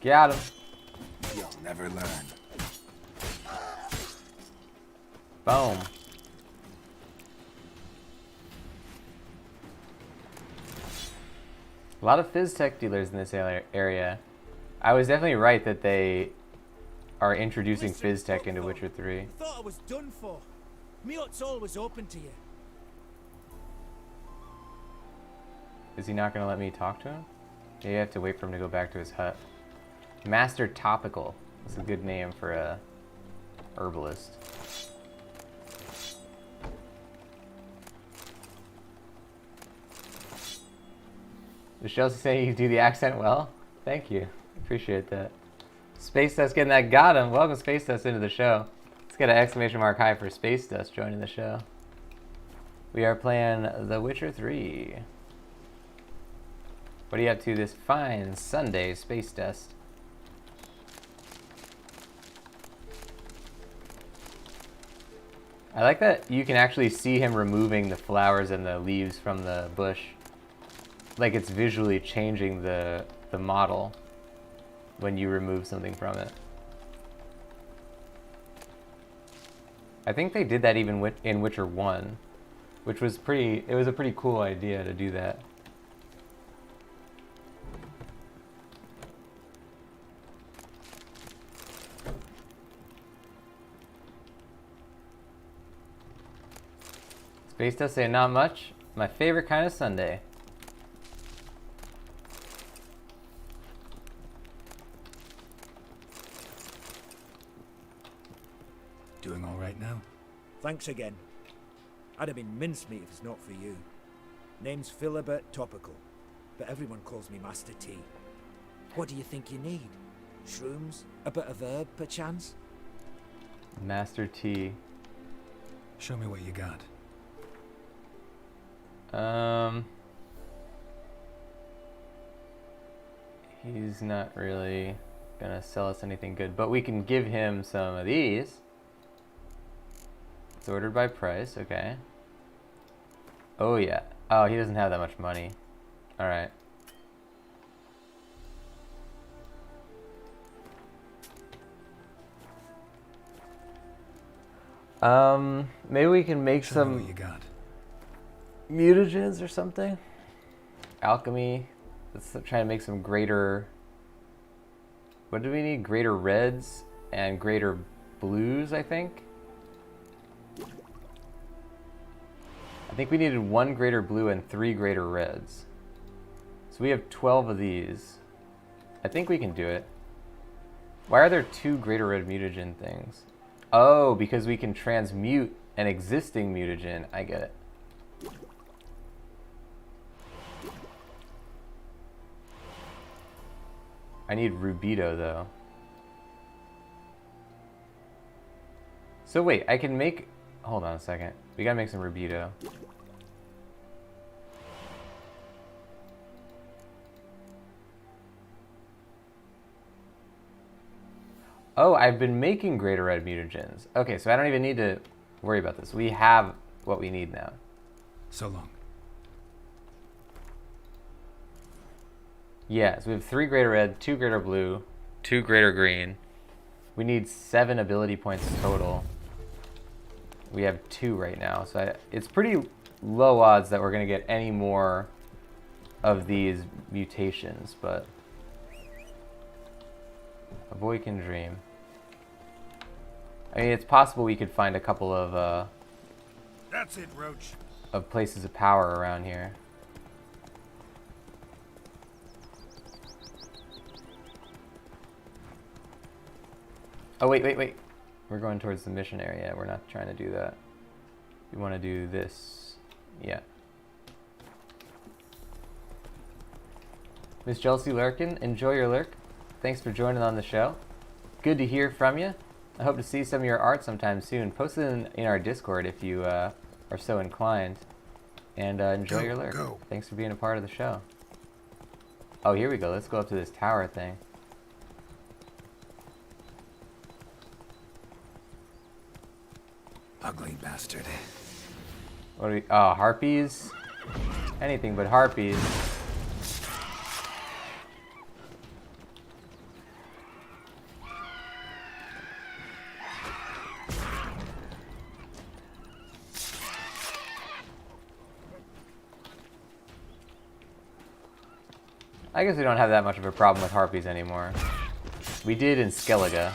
Got him. You'll never learn. Boom. A lot of Phys-Tech dealers in this area. I was definitely right that they are introducing Phys-Tech into Witcher 3. I thought I was done for. Me hut's always open to you. Is he not going to let me talk to him? Yeah, you have to wait for him to go back to his hut. Master Topical. That's a good name for a herbalist. Is Chelsea saying you do the accent well? Thank you. Appreciate that. Space Dust getting that got him. Welcome Space Dust into the show. Let's get an exclamation mark high for Space Dust joining the show. We are playing The Witcher 3. What are you up to this fine Sunday, Space Dust? I like that you can actually see him removing the flowers and the leaves from the bush. Like it's visually changing the model when you remove something from it. I think they did that even in Witcher 1, which was it was a pretty cool idea to do that. Space Dust saying not much. My favorite kind of Sunday. Doing all right now? Thanks again. I'd have been mincemeat if it's not for you. Name's Philibert Topical, but everyone calls me Master T. What do you think you need? Shrooms? A bit of herb, perchance? Master T. Show me what you got. He's not really gonna sell us anything good, but we can give him some of these. It's ordered by price, okay. Oh yeah. Oh, he doesn't have that much money. Alright. Maybe we can make Show me some what you got. mutagens or something. Alchemy. Let's try to make some greater... What do we need? Greater reds and greater blues, I think. I think we needed 1 greater blue and 3 greater reds. So we have 12 of these. I think we can do it. Why are there 2 greater red mutagen things? Oh, because we can transmute an existing mutagen. I get it. I need Rubido though. So wait, I can make... Hold on a second. We gotta make some Rubido. Oh, I've been making greater red mutagens. Okay, so I don't even need to worry about this. We have what we need now. So long. Yeah, so we have 3 greater red, 2 greater blue, 2 greater green. We need 7 ability points total. We have 2 right now, so it's pretty low odds that we're going to get any more of these mutations, but a boy can dream. I mean, it's possible we could find a couple of That's it, Roach. of places of power around here. Oh, wait. We're going towards the mission area. We're not trying to do that. We want to do this. Yeah. Miss Chelsea Lurkin, enjoy your lurk. Thanks for joining on the show. Good to hear from you. I hope to see some of your art sometime soon. Post it in our Discord if you are so inclined. And enjoy your lurk. Thanks for being a part of the show. Oh, here we go. Let's go up to this tower thing. Ugly bastard. What do we... Oh, harpies? Anything but harpies. I guess we don't have that much of a problem with harpies anymore. We did in Skellige.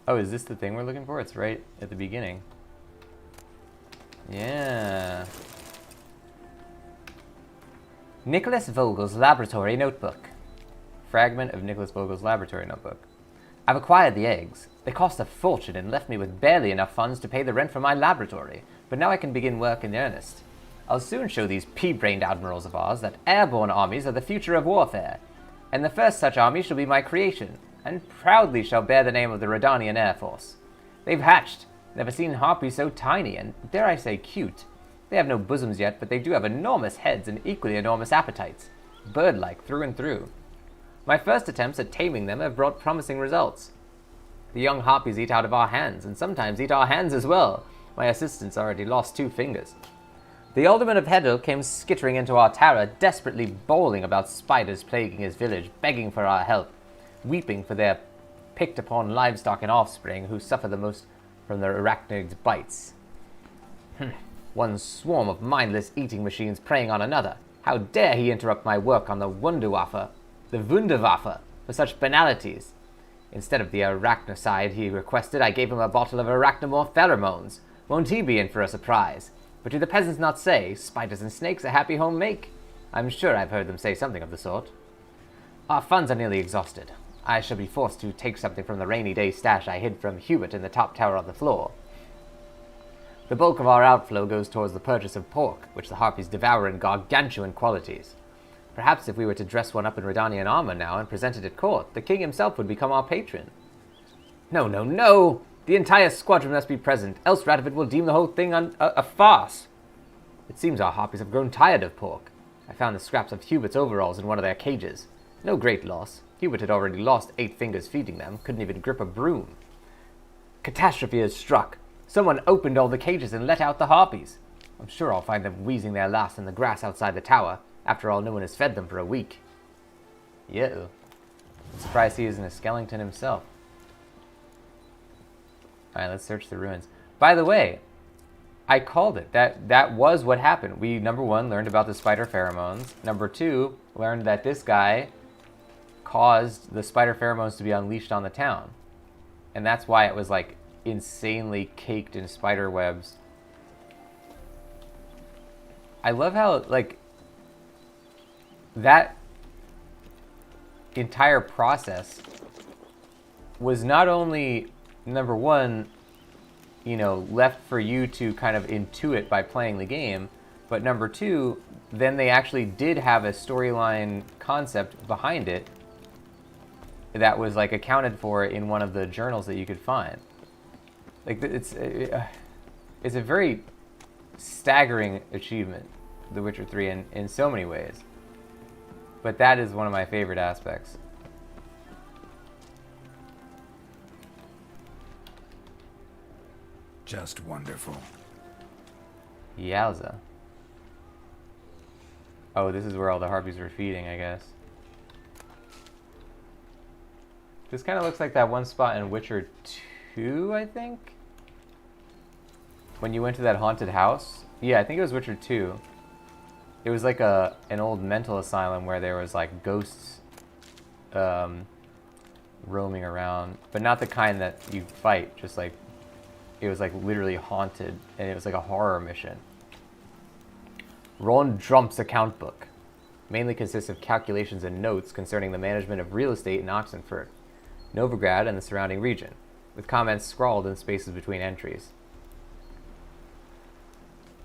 Oh, is this the thing we're looking for? It's right at the beginning. Yeah. Nicholas Vogel's laboratory notebook. Fragment of Nicholas Vogel's laboratory notebook. I've acquired the eggs. They cost a fortune and left me with barely enough funds to pay the rent for my laboratory, but now I can begin work in earnest. I'll soon show these pea-brained admirals of ours that airborne armies are the future of warfare, and the first such army shall be my creation, and proudly shall bear the name of the Redanian Air Force. They've hatched. Never seen harpies so tiny and, dare I say, cute. They have no bosoms yet, but they do have enormous heads and equally enormous appetites. Bird-like through and through. My first attempts at taming them have brought promising results. The young harpies eat out of our hands, and sometimes eat our hands as well. My assistant's already lost 2 fingers. The Alderman of Hedel came skittering into our tower, desperately bawling about spiders plaguing his village, begging for our help, weeping for their picked-upon livestock and offspring who suffer the most from the arachnids' bites. One swarm of mindless eating machines preying on another. How dare he interrupt my work on the Wunderwaffe, for such banalities? Instead of the arachnocide he requested, I gave him a bottle of arachnomorph pheromones. Won't he be in for a surprise? But do the peasants not say, spiders and snakes a happy home make? I'm sure I've heard them say something of the sort. Our funds are nearly exhausted. I shall be forced to take something from the rainy day stash I hid from Hubert in the top tower on the floor. The bulk of our outflow goes towards the purchase of pork, which the harpies devour in gargantuan quantities. Perhaps if we were to dress one up in Redanian armor now and present it at court, the king himself would become our patron. No, no, no! The entire squadron must be present, else Radovid will deem the whole thing a farce. It seems our harpies have grown tired of pork. I found the scraps of Hubert's overalls in one of their cages. No great loss. Hubert had already lost 8 fingers feeding them, couldn't even grip a broom. Catastrophe has struck. Someone opened all the cages and let out the harpies. I'm sure I'll find them wheezing their last in the grass outside the tower. After all, no one has fed them for a week. Yeah. I'm surprised he isn't a skeleton himself. Alright, let's search the ruins. By the way, I called it. That was what happened. We, number 1, learned about the spider pheromones. Number 2, learned that this guy caused the spider pheromones to be unleashed on the town. And that's why it was, like, insanely caked in spider webs. I love how, like, that entire process was not only, number 1, you know, left for you to kind of intuit by playing the game. But number two, then they actually did have a storyline concept behind it that was like accounted for in one of the journals that you could find. Like it's a very staggering achievement, The Witcher 3, in so many ways. But that is one of my favorite aspects. Just wonderful. Yowza. Oh, this is where all the harpies were feeding, I guess. This kind of looks like that one spot in Witcher 2, I think? When you went to that haunted house? Yeah, I think it was Witcher 2. It was like an old mental asylum where there was like ghosts roaming around. But not the kind that you fight, just like it was like literally haunted, and it was like a horror mission. Ron Drump's account book mainly consists of calculations and notes concerning the management of real estate in Oxenfurt, Novigrad, and the surrounding region, with comments scrawled in spaces between entries.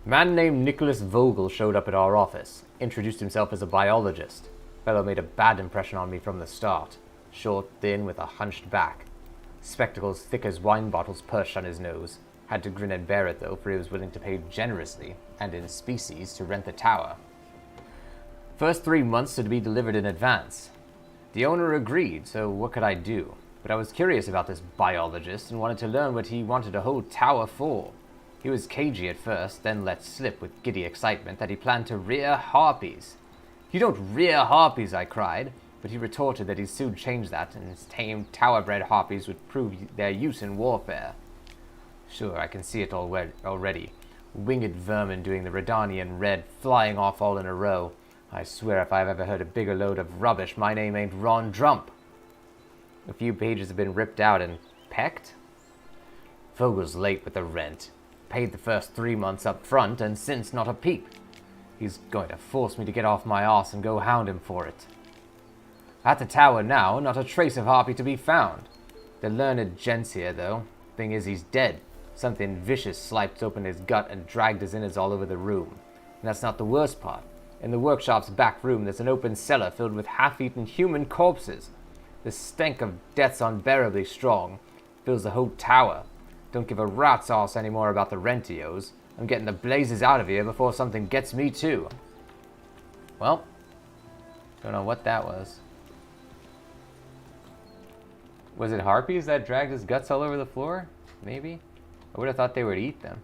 A man named Nicholas Vogel showed up at our office, introduced himself as a biologist. Fellow made a bad impression on me from the start. Short, thin, with a hunched back. Spectacles thick as wine bottles perched on his nose. Had to grin and bear it, though, for he was willing to pay generously, and in species, to rent the tower. First 3 months to be delivered in advance. The owner agreed, so what could I do? But I was curious about this biologist and wanted to learn what he wanted a whole tower for. He was cagey at first, then let slip with giddy excitement that he planned to rear harpies. You don't rear harpies, I cried, but he retorted that he'd soon change that, and his tame tower-bred harpies would prove their use in warfare. Sure, I can see it already. Winged vermin doing the Redanian red, flying off all in a row. I swear if I've ever heard a bigger load of rubbish, my name ain't Ron Drump. A few pages have been ripped out and pecked. Vogel's late with the rent. Paid the first 3 months up front, and since not a peep. He's going to force me to get off my arse and go hound him for it. At the tower now, not a trace of Harpy to be found. The learned gent's here, though. Thing is, he's dead. Something vicious sliced open his gut and dragged his innards all over the room. And that's not the worst part. In the workshop's back room, there's an open cellar filled with half-eaten human corpses. The stench of death's unbearably strong. Fills the whole tower. Don't give a rat's ass anymore about the rent he owes. I'm getting the blazes out of here before something gets me too. Well, don't know what that was. Was it harpies that dragged his guts all over the floor? Maybe? I would have thought they would eat them.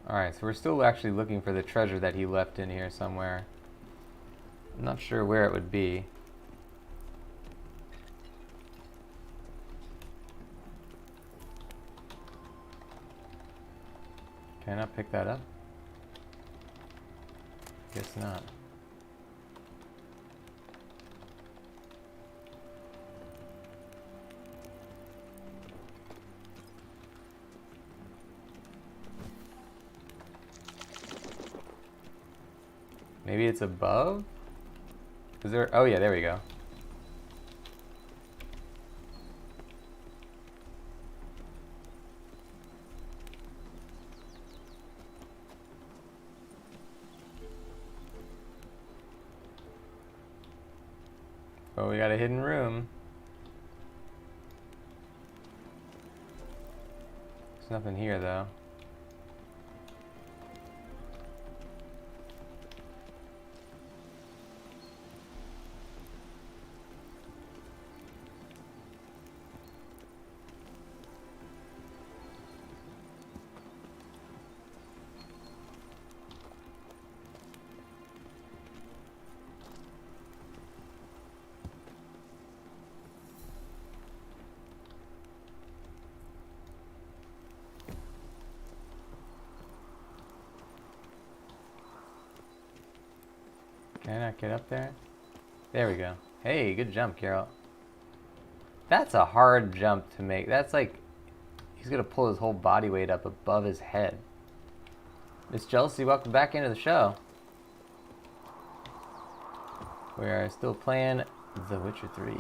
Alright, so we're still actually looking for the treasure that he left in here somewhere. I'm not sure where it would be. Can I not pick that up? Guess not. Maybe it's above? Is there? Oh yeah, there we go. Oh, we got a hidden room. There's nothing here though. Can I not get up there? There we go. Hey, good jump, Carol. That's a hard jump to make. That's like, he's gonna pull his whole body weight up above his head. Miss Jealousy, welcome back into the show. We are still playing The Witcher 3.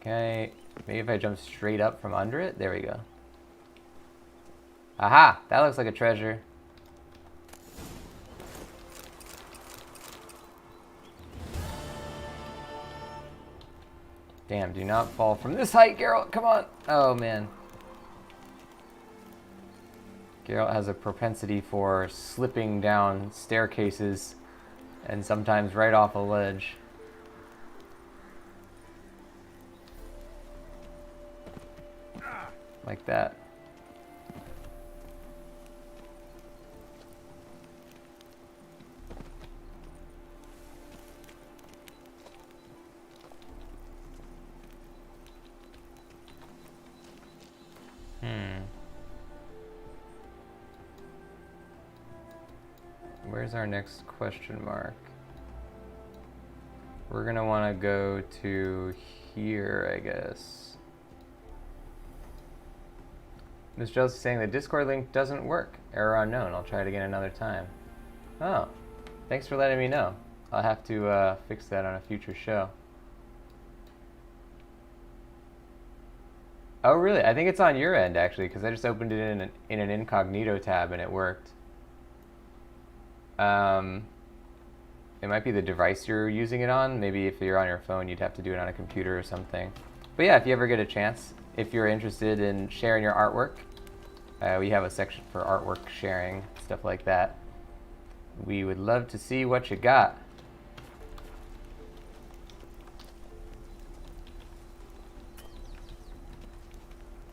Okay, maybe if I jump straight up from under it, there we go. Aha, that looks like a treasure. Damn, do not fall from this height, Geralt. Come on. Oh, man. Geralt has a propensity for slipping down staircases and sometimes right off a ledge. Like that. Where's our next question mark? We're gonna want to go to here, I guess. Miss Jealousy saying the Discord link doesn't work. Error unknown. I'll try it again another time. Oh, thanks for letting me know. I'll have to fix that on a future show. Oh, really? I think it's on your end, actually, because I just opened it in an incognito tab and it worked. It might be the device you're using it on. Maybe if you're on your phone, you'd have to do it on a computer or something. But yeah, if you ever get a chance, if you're interested in sharing your artwork, we have a section for artwork sharing, stuff like that. We would love to see what you got.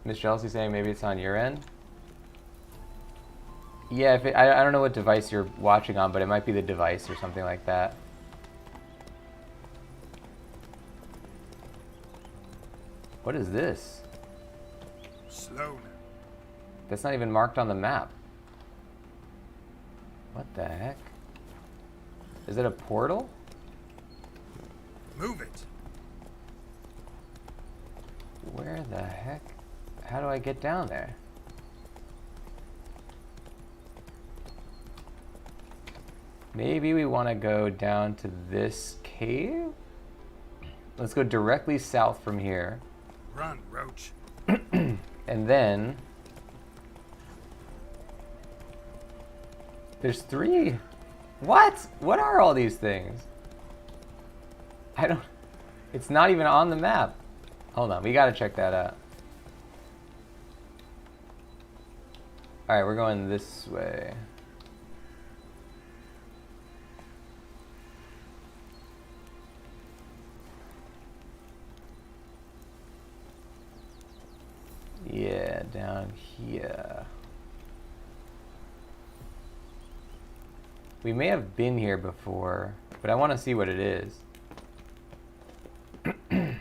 Miss Jealousy saying maybe it's on your end. Yeah, if I don't know what device you're watching on, but it might be the device or something like that. What is this? Slow now. That's not even marked on the map. What the heck? Is it a portal? Move it. Where the heck? How do I get down there? Maybe we want to go down to this cave? Let's go directly south from here. Run, Roach. And then... There's 3... What? What are all these things? I don't... It's not even on the map. Hold on, we gotta check that out. Alright, we're going this way. Yeah, down here. We may have been here before, but I want to see what it is. Let's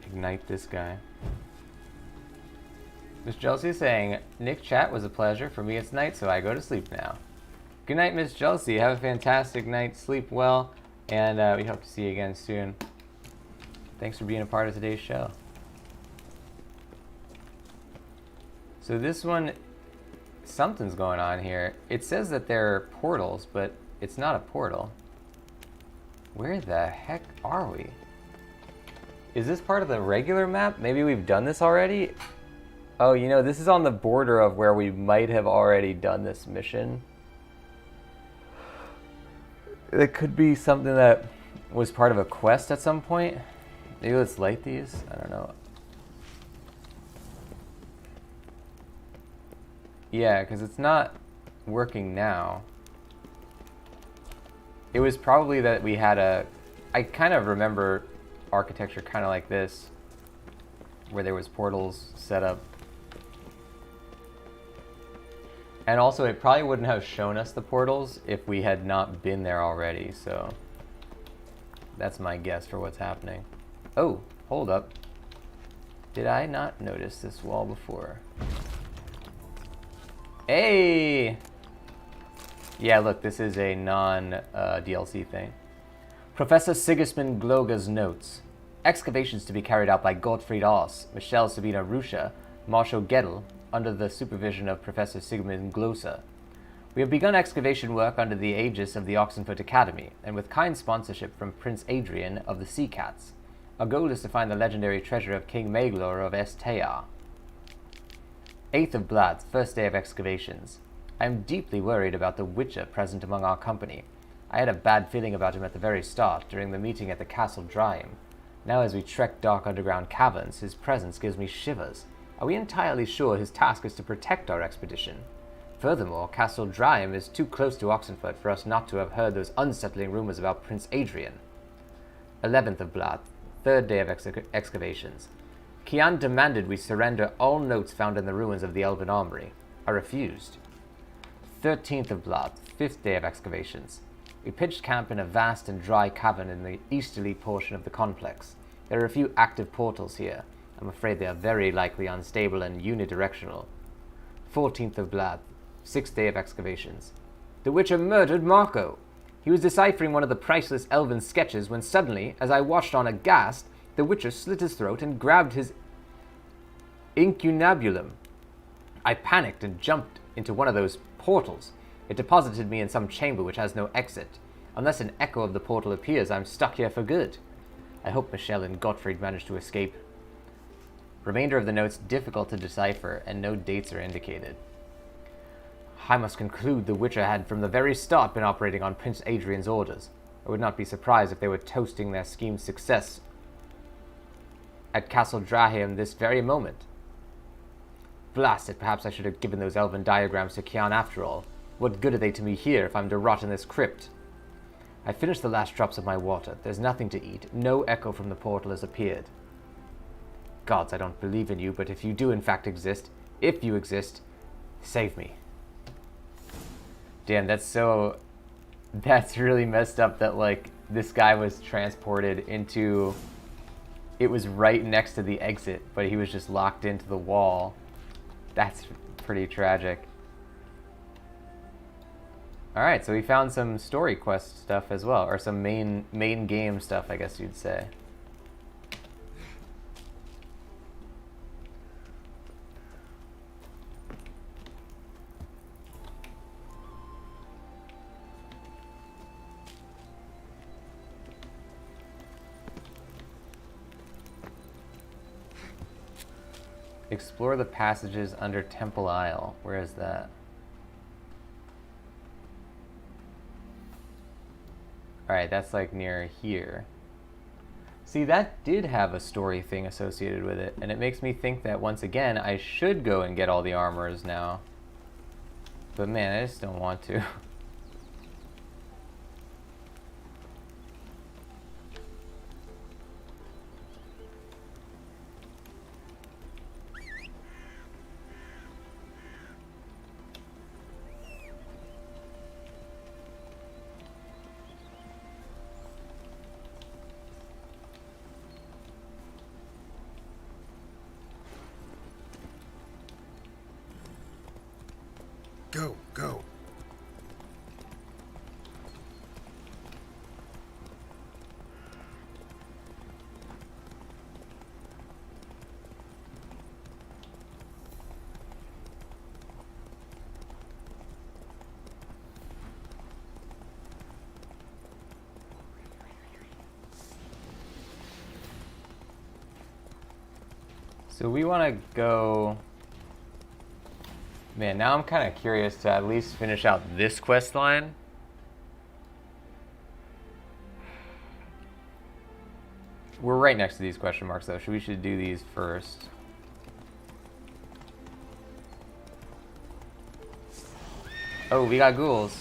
ignite this guy. Miss Jealousy is saying, Nick chat was a pleasure. For me it's night, so I go to sleep now. Good night, Miss Jealousy. Have a fantastic night. Sleep well, and we hope to see you again soon. Thanks for being a part of today's show. So this one, something's going on here. It says that there are portals, but it's not a portal. Where the heck are we? Is this part of the regular map? Maybe we've done this already? Oh, you know, this is on the border of where we might have already done this mission. It could be something that was part of a quest at some point. Maybe let's light these. I don't know. Yeah, because it's not working now. It was probably that we had a... I kind of remember architecture kind of like this, where there was portals set up. And also, it probably wouldn't have shown us the portals if we had not been there already, so... That's my guess for what's happening. Oh, hold up. Did I not notice this wall before? Hey! Yeah, look, this is a non-DLC thing. Professor Sigismund Gloger's notes. Excavations to be carried out by Gottfried Oss, Michelle Sabina Ruscha, Marshal Gettel, under the supervision of Professor Sigmund Gloser. We have begun excavation work under the aegis of the Oxenfurt Academy, and with kind sponsorship from Prince Adrian of the Sea Cats. Our goal is to find the legendary treasure of King Maglor of Estea. 8th of Blad, first day of excavations. I am deeply worried about the Witcher present among our company. I had a bad feeling about him at the very start, during the meeting at the Castle Dryam. Now as we trek dark underground caverns, his presence gives me shivers. Are we entirely sure his task is to protect our expedition? Furthermore, Castle Dryam is too close to Oxenfurt for us not to have heard those unsettling rumors about Prince Adrian. 11th of Blad, third day of excavations. Kian demanded we surrender all notes found in the ruins of the Elven Armory. I refused. 13th of Blad, fifth day of excavations. We pitched camp in a vast and dry cavern in the easterly portion of the complex. There are a few active portals here. I'm afraid they are very likely unstable and unidirectional. 14th of Blad, sixth day of excavations. The Witcher murdered Marco. He was deciphering one of the priceless elven sketches when suddenly, as I watched on aghast, the Witcher slit his throat and grabbed his incunabulum. I panicked and jumped into one of those portals. It deposited me in some chamber which has no exit. Unless an echo of the portal appears, I'm stuck here for good. I hope Michelle and Gottfried managed to escape. Remainder of the notes difficult to decipher, and no dates are indicated. I must conclude the Witcher had from the very start been operating on Prince Adrian's orders. I would not be surprised if they were toasting their scheme's success at Castle Dryam this very moment. Blast it, perhaps I should have given those elven diagrams to Kian after all. What good are they to me here if I'm to rot in this crypt? I finished the last drops of my water. There's nothing to eat. No echo from the portal has appeared. Gods, I don't believe in you, but if you do in fact exist, if you exist, save me. Damn, that's really messed up that, like, this guy was transported into... It was right next to the exit, but he was just locked into the wall. That's pretty tragic. Alright, so we found some story quest stuff as well, or some main game stuff, I guess you'd say. Explore the passages under Temple Isle. Where is that? Alright, that's like near here. See, that did have a story thing associated with it, and it makes me think that once again I should go and get all the armors now. But man, I just don't want to. Go. So we want to go... Man, now I'm kind of curious to at least finish out this quest line. We're right next to these question marks, though, so we should do these first. Oh, we got ghouls.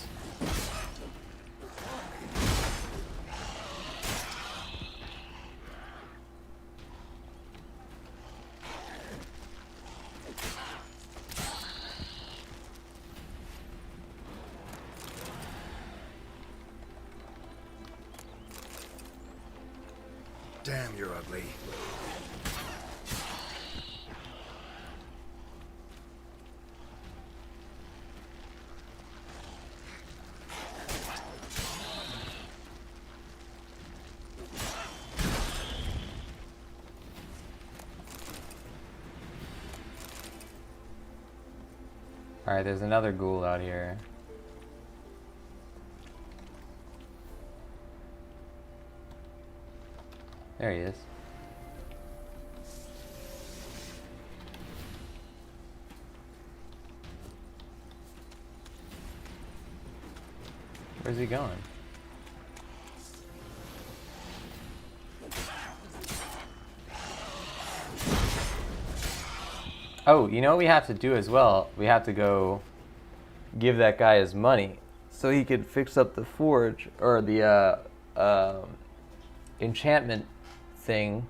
Damn, you're ugly. Alright, there's another ghoul out here. There he is. Where's he going? Oh, you know what we have to do as well? We have to go give that guy his money so he could fix up the forge or the enchantment thing.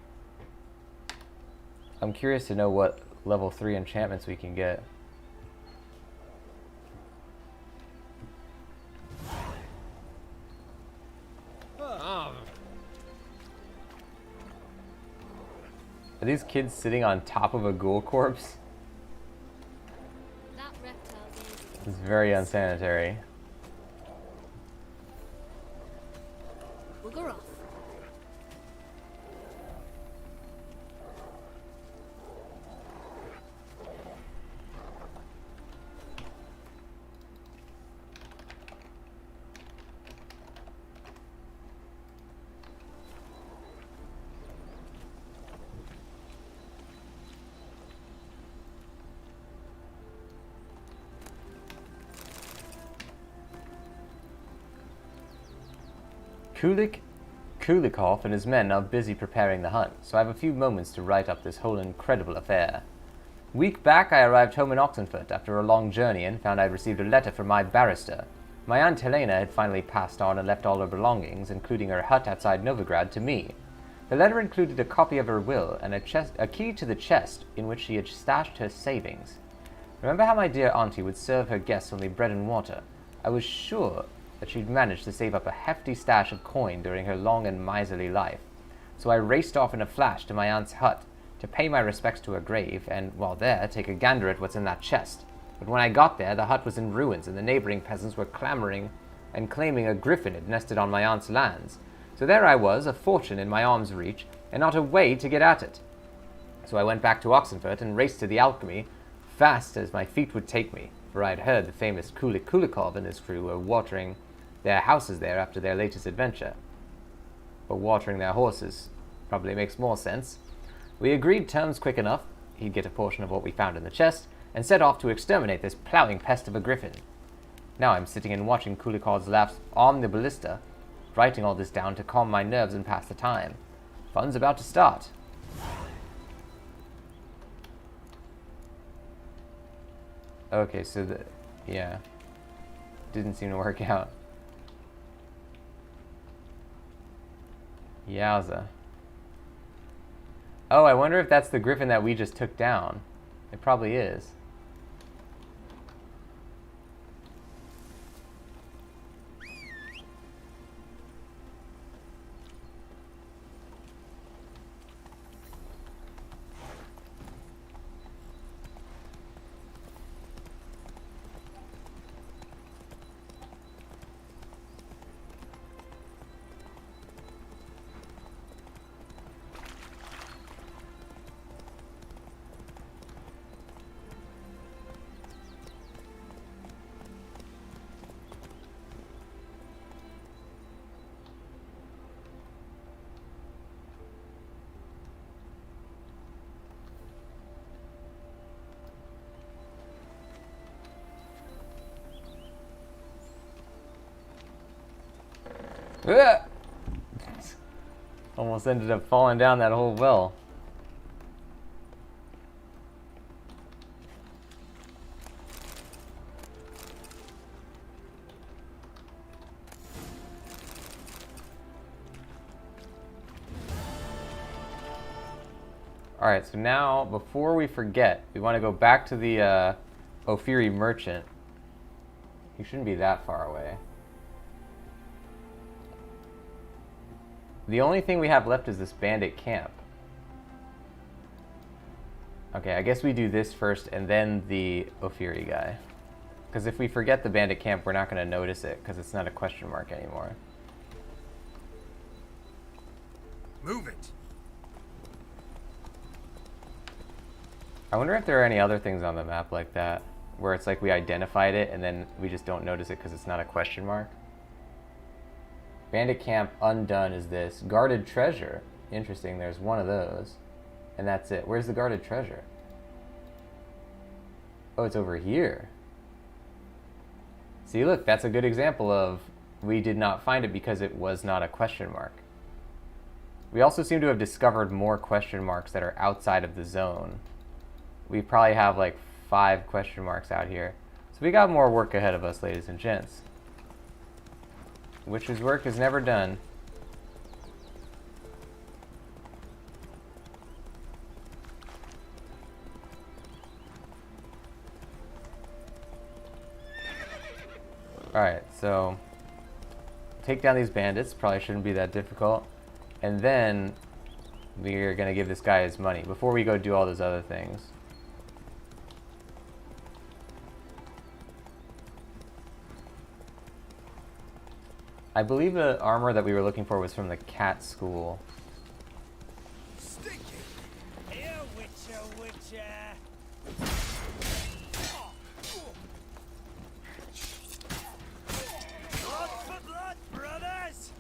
I'm curious to know what level 3 enchantments we can get. Are these kids sitting on top of a ghoul corpse? That reptile is It's very unsanitary. bugger off. Kulikov and his men are busy preparing the hunt, so I have a few moments to write up this whole incredible affair. A week back, I arrived home in Oxenfurt after a long journey and found I'd received a letter from my barrister. My Aunt Helena had finally passed on and left all her belongings, including her hut outside Novigrad, to me. The letter included a copy of her will and a key to the chest in which she had stashed her savings. Remember how my dear auntie would serve her guests only bread and water? I was sure that she'd managed to save up a hefty stash of coin during her long and miserly life. So I raced off in a flash to my aunt's hut to pay my respects to her grave and, while there, take a gander at what's in that chest. But when I got there, the hut was in ruins and the neighboring peasants were clamoring and claiming a griffin had nested on my aunt's lands. So there I was, a fortune in my arm's reach, and not a way to get at it. So I went back to Oxenfurt and raced to the alchemy, fast as my feet would take me, for I had heard the famous Kulikov and his crew were watering their houses there after their latest adventure. But watering their horses probably makes more sense. We agreed terms quick enough. He'd get a portion of what we found in the chest, and set off to exterminate this ploughing pest of a griffin. Now I'm sitting and watching Kulikov's laughs on the ballista, writing all this down to calm my nerves and pass the time. Fun's about to start. Okay, so yeah. Didn't seem to work out. Yowza. Oh, I wonder if that's the griffin that we just took down. It probably is. Almost ended up falling down that whole well. Alright, so now, before we forget, we want to go back to the Ophiri merchant. He shouldn't be that far away. The only thing we have left is this bandit camp. Okay, I guess we do this first and then the Ophiri guy. Because if we forget the bandit camp, we're not going to notice it because it's not a question mark anymore. Move it. I wonder if there are any other things on the map like that. where it's like we identified it and then we just don't notice it because it's not a question mark. Bandit camp undone is this. Guarded treasure. Interesting, there's one of those. And that's it. Where's the guarded treasure? Oh, it's over here. See, look, that's a good example of we did not find it because it was not a question mark. We also seem to have discovered more question marks that are outside of the zone. We probably have like 5 question marks out here. So we got more work ahead of us, ladies and gents. Witch's work is never done. Alright, so take down these bandits. Probably shouldn't be that difficult. And then we're going to give this guy his money before we go do all those other things. I believe the armor that we were looking for was from the cat school. Stinky! Here, Witcher, Witcher! Blood for blood, brothers!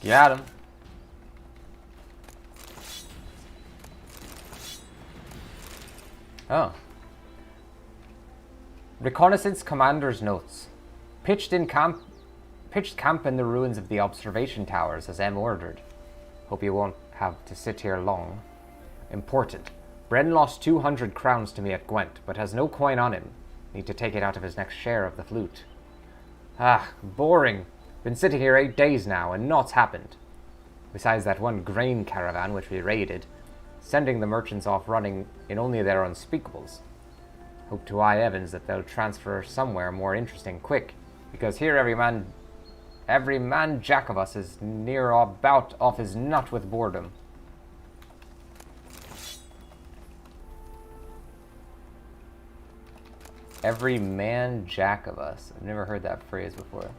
Got him. Oh. Reconnaissance commander's notes. Pitched camp in the ruins of the observation towers as M ordered. Hope you won't have to sit here long. Important. Bren lost 200 crowns to me at Gwent, but has no coin on him. Need to take it out of his next share of the flute. Ah, boring. Been sitting here 8 days now, and naught's happened. Besides that one grain caravan which we raided, sending the merchants off running in only their unspeakables. Hope to high heavens that they'll transfer somewhere more interesting quick, because here every man jack of us is near about off his nut with boredom. Every man jack of us. I've never heard that phrase before.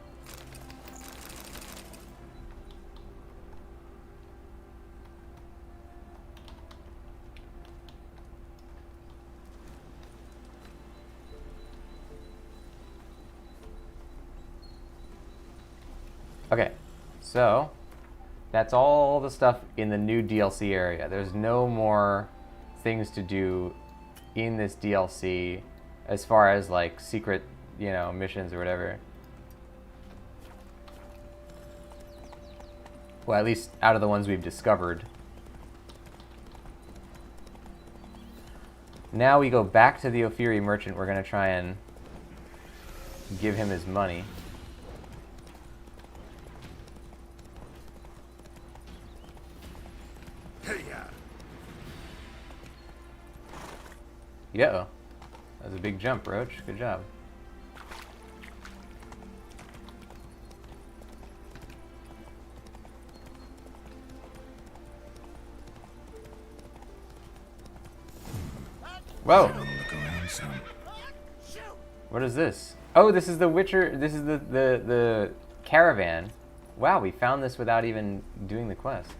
Okay, so that's all the stuff in the new DLC area. There's no more things to do in this DLC as far as like secret, missions or whatever. Well, at least out of the ones we've discovered. Now we go back to the Ophiri merchant. We're going to try and give him his money. Yeah, that was a big jump, Roach. Good job. Whoa! What is this? Oh, this is the Witcher. This is the caravan. Wow, we found this without even doing the quest.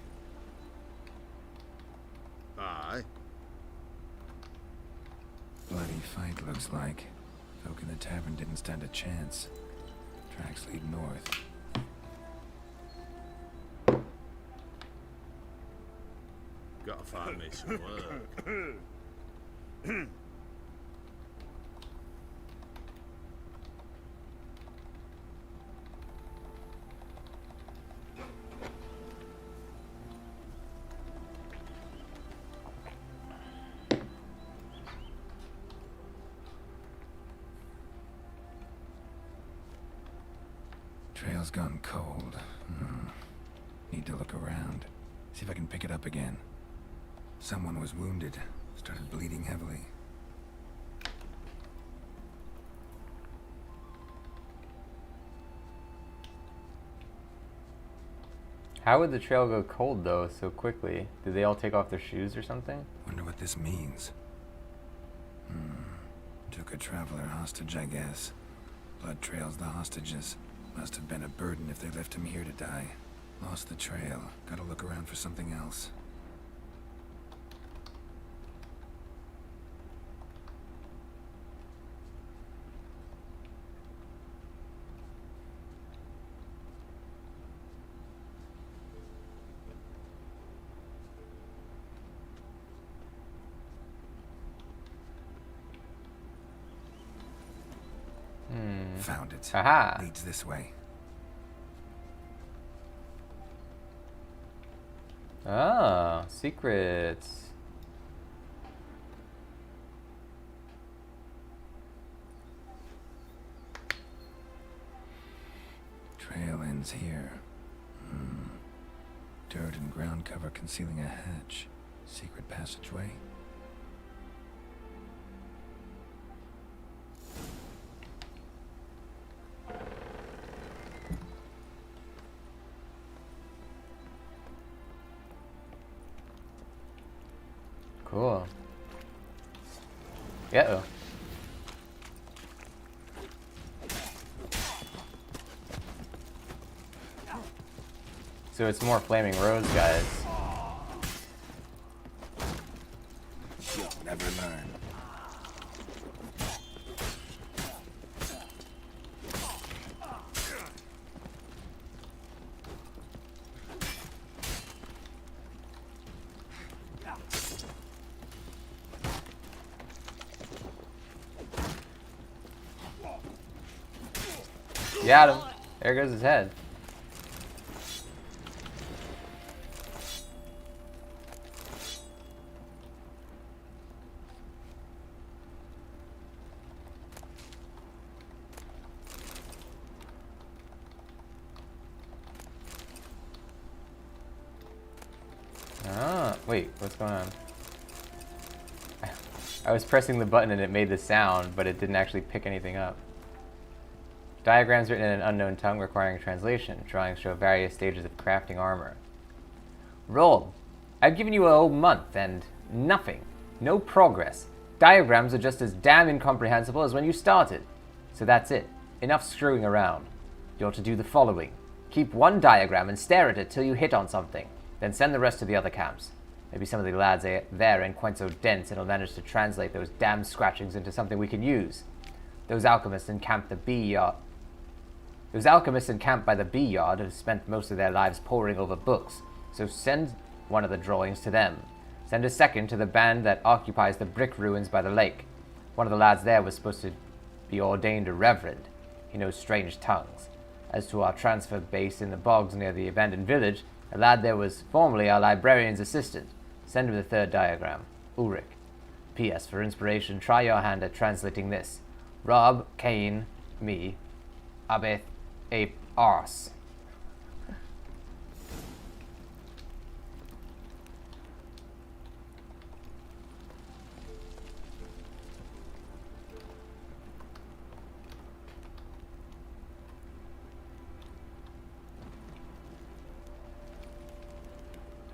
Aye. Bloody fight, looks like. Folk in the tavern didn't stand a chance. Tracks lead north. Gotta find me some work. Trail's gone cold. Need to look around. See if I can pick it up again. Someone was wounded. Started bleeding heavily. How would the trail go cold, though, so quickly? Did they all take off their shoes or something? Wonder what this means. Took a traveler hostage, I guess. Blood trails the hostages. Must have been a burden if they left him here to die. Lost the trail. Gotta look around for something else. Found it. Aha. Leads this way. Oh, secrets. Trail ends here. Dirt and ground cover concealing a hatch. Secret passageway. Cool. Uh-oh. So it's more Flaming Rose, guys. You'll never learn. Got him. There goes his head. Ah, wait, what's going on? I was pressing the button and it made the sound, but it didn't actually pick anything up. Diagrams written in an unknown tongue requiring translation. Drawings show various stages of crafting armor. Roll. I've given you a whole month and nothing. No progress. Diagrams are just as damn incomprehensible as when you started. So that's it. Enough screwing around. You're to do the following. Keep one diagram and stare at it till you hit on something. Then send the rest to the other camps. Maybe some of the lads there ain't quite so dense and will manage to translate those damn scratchings into something we can use. Those alchemists encamped by the bee yard have spent most of their lives poring over books, so send one of the drawings to them. Send a second to the band that occupies the brick ruins by the lake. One of the lads there was supposed to be ordained a reverend. He knows strange tongues. As to our transfer base in the bogs near the abandoned village, a lad there was formerly our librarian's assistant. Send him the third diagram. Ulrich. P.S. For inspiration, try your hand at translating this. Rob, Cain, me, Abeth, Ape, Arse.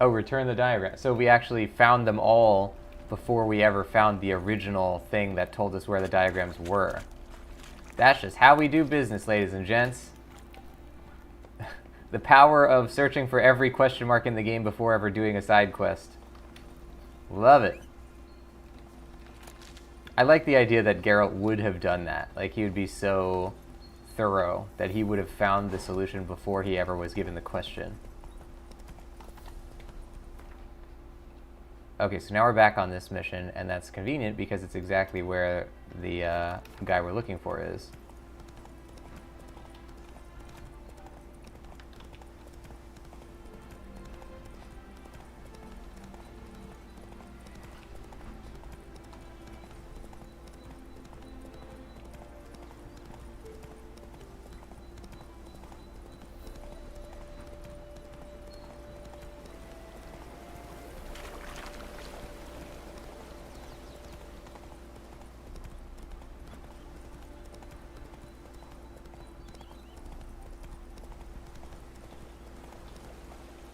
Oh, return the diagram. So we actually found them all before we ever found the original thing that told us where the diagrams were. That's just how we do business, ladies and gents. The power of searching for every question mark in the game before ever doing a side quest. Love it. I like the idea that Geralt would have done that. Like, he would be so thorough that he would have found the solution before he ever was given the question. Okay, so now we're back on this mission, and that's convenient because it's exactly where the guy we're looking for is.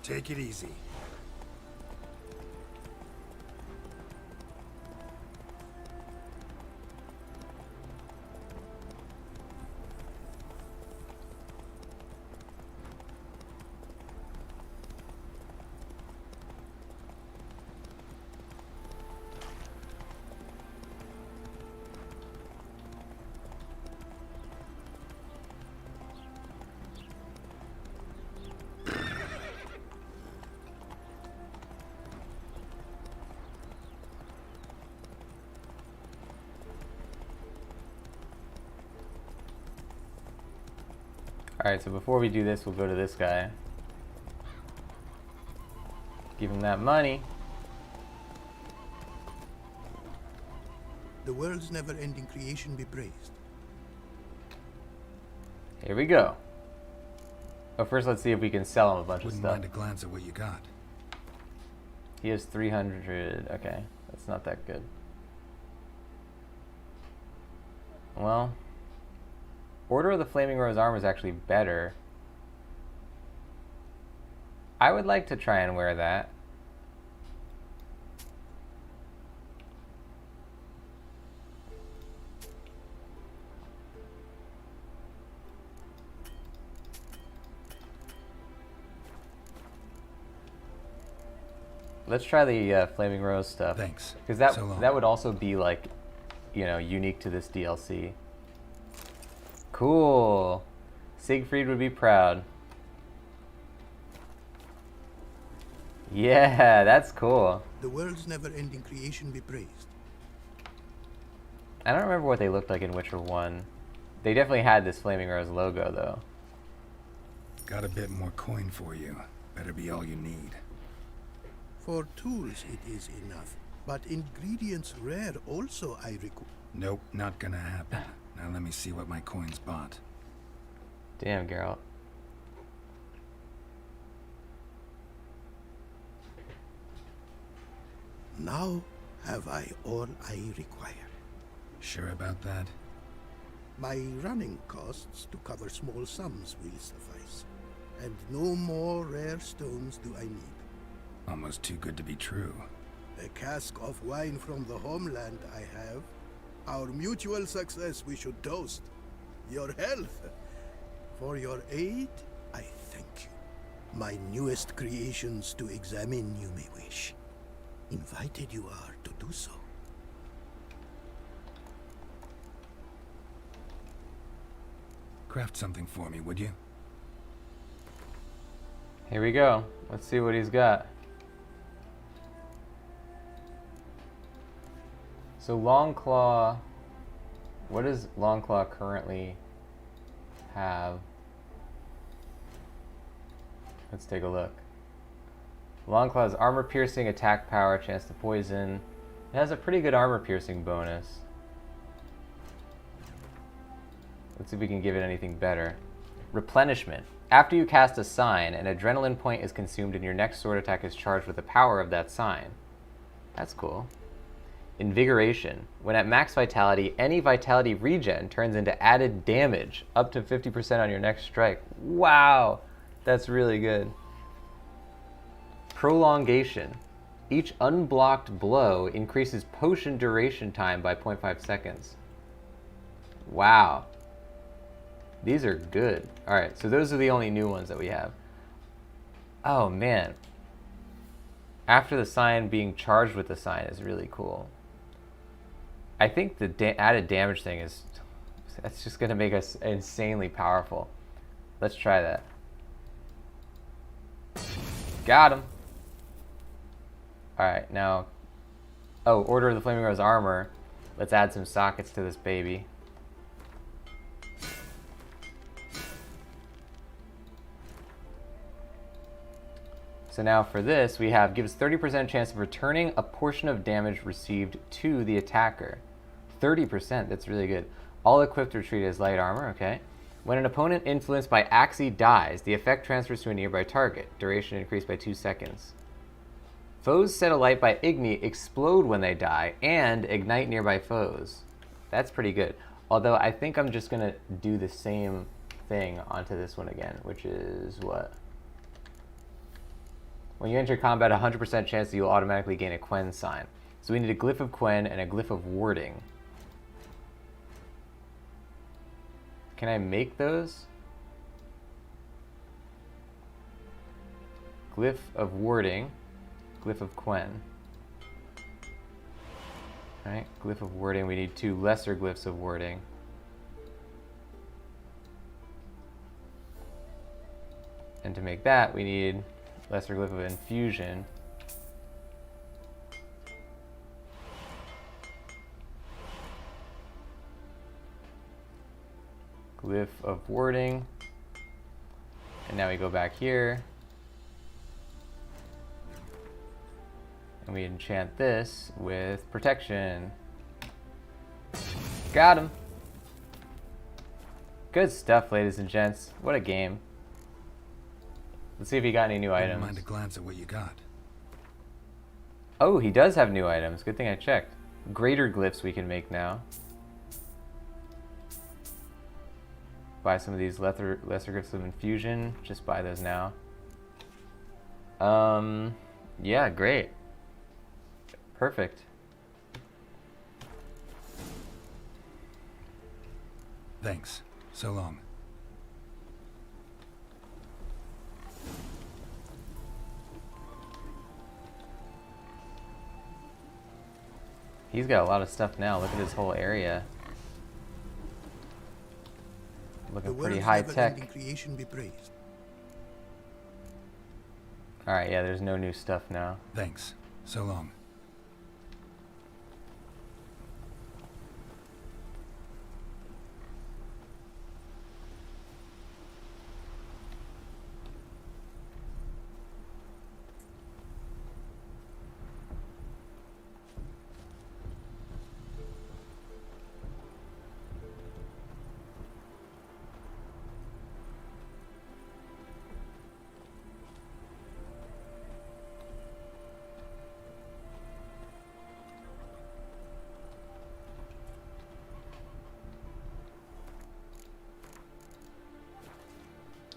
Take it easy. Alright, so before we do this, we'll go to this guy. Give him that money. The world's never-ending creation be praised. Here we go. Oh, first let's see if we can sell him a bunch Wouldn't of stuff. mind a glance at what you got. He has 300. Okay, that's not that good. Well, Order of the Flaming Rose armor is actually better. I would like to try and wear that. Let's try the Flaming Rose stuff. Thanks. Because that So long. that would also be like, you know, unique to this DLC. Cool. Siegfried would be proud. Yeah, that's cool. The world's never-ending creation be praised. I don't remember what they looked like in Witcher 1. They definitely had this Flaming Rose logo, though. Got a bit more coin for you. Better be all you need. For tools it is enough, but ingredients rare also I require. Nope, not gonna happen. Now let me see what my coins bought. Damn, Geralt. Now have I all I require. Sure about that? My running costs to cover small sums will suffice, and no more rare stones do I need. Almost too good to be true. A cask of wine from the homeland I have. Our mutual success we should toast. Your health. For your aid, I thank you. My newest creations to examine you may wish. Invited you are to do so. Craft something for me, would you? Here we go. Let's see what he's got. So Longclaw, what does Longclaw currently have? Let's take a look. Longclaw's armor piercing, attack power, chance to poison. It has a pretty good armor piercing bonus. Let's see if we can give it anything better. Replenishment. After you cast a sign, an adrenaline point is consumed and your next sword attack is charged with the power of that sign. That's cool. Invigoration. When at max vitality, any vitality regen turns into added damage, up to 50% on your next strike. Wow, that's really good. Prolongation. Each unblocked blow increases potion duration time by 0.5 seconds. Wow. These are good. Alright, so those are the only new ones that we have. Oh man. After the sign, being charged with the sign is really cool. I think the added damage thing is, that's just going to make us insanely powerful. Let's try that. Got him. Alright, now, oh, Order of the Flaming Rose armor. Let's add some sockets to this baby. So now for this, we have gives 30% chance of returning a portion of damage received to the attacker. 30%, that's really good. All equipped are treated as light armor, okay. When an opponent influenced by Axii dies, the effect transfers to a nearby target. Duration increased by 2 seconds. Foes set alight by Igni explode when they die and ignite nearby foes. That's pretty good. Although I think I'm just gonna do the same thing onto this one again, which is what? When you enter combat, 100% chance that you will automatically gain a Quen sign. So we need a Glyph of Quen and a Glyph of Warding. Can I make those? Glyph of Warding, Glyph of Quen. Alright, Glyph of Warding, we need 2 lesser Glyphs of Warding. And to make that, we need lesser Glyph of Infusion. Glyph of Warding. And now we go back here. And we enchant this with protection. Got him. Good stuff, ladies and gents. What a game. Let's see if he got any new Wouldn't items. mind a glance at what you got. Oh, he does have new items. Good thing I checked. Greater glyphs we can make now. Buy some of these lesser glyphs of infusion. Just buy those now. Yeah, great. Perfect. Thanks. So long. He's got a lot of stuff now. Look at his whole area. Looking pretty high tech. Creation be praised. Alright, yeah, there's no new stuff now. Thanks. So long.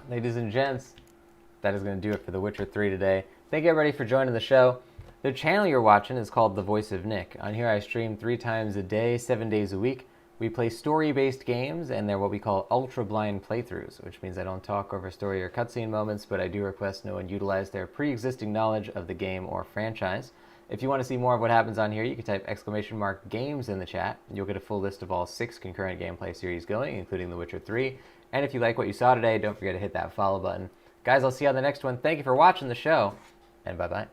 Ladies and gents, that is going to do it for The Witcher 3 today. Thank you everybody for joining the show. The channel you're watching is called The Voice of Nick. On here I stream 3 times a day, 7 days a week. We play story-based games, and they're what we call ultra-blind playthroughs, which means I don't talk over story or cutscene moments, but I do request no one utilize their pre-existing knowledge of the game or franchise. If you want to see more of what happens on here, you can type !games in the chat. You'll get a full list of all 6 concurrent gameplay series going, including The Witcher 3. And if you like what you saw today, don't forget to hit that follow button. Guys, I'll see you on the next one. Thank you for watching the show, and bye-bye.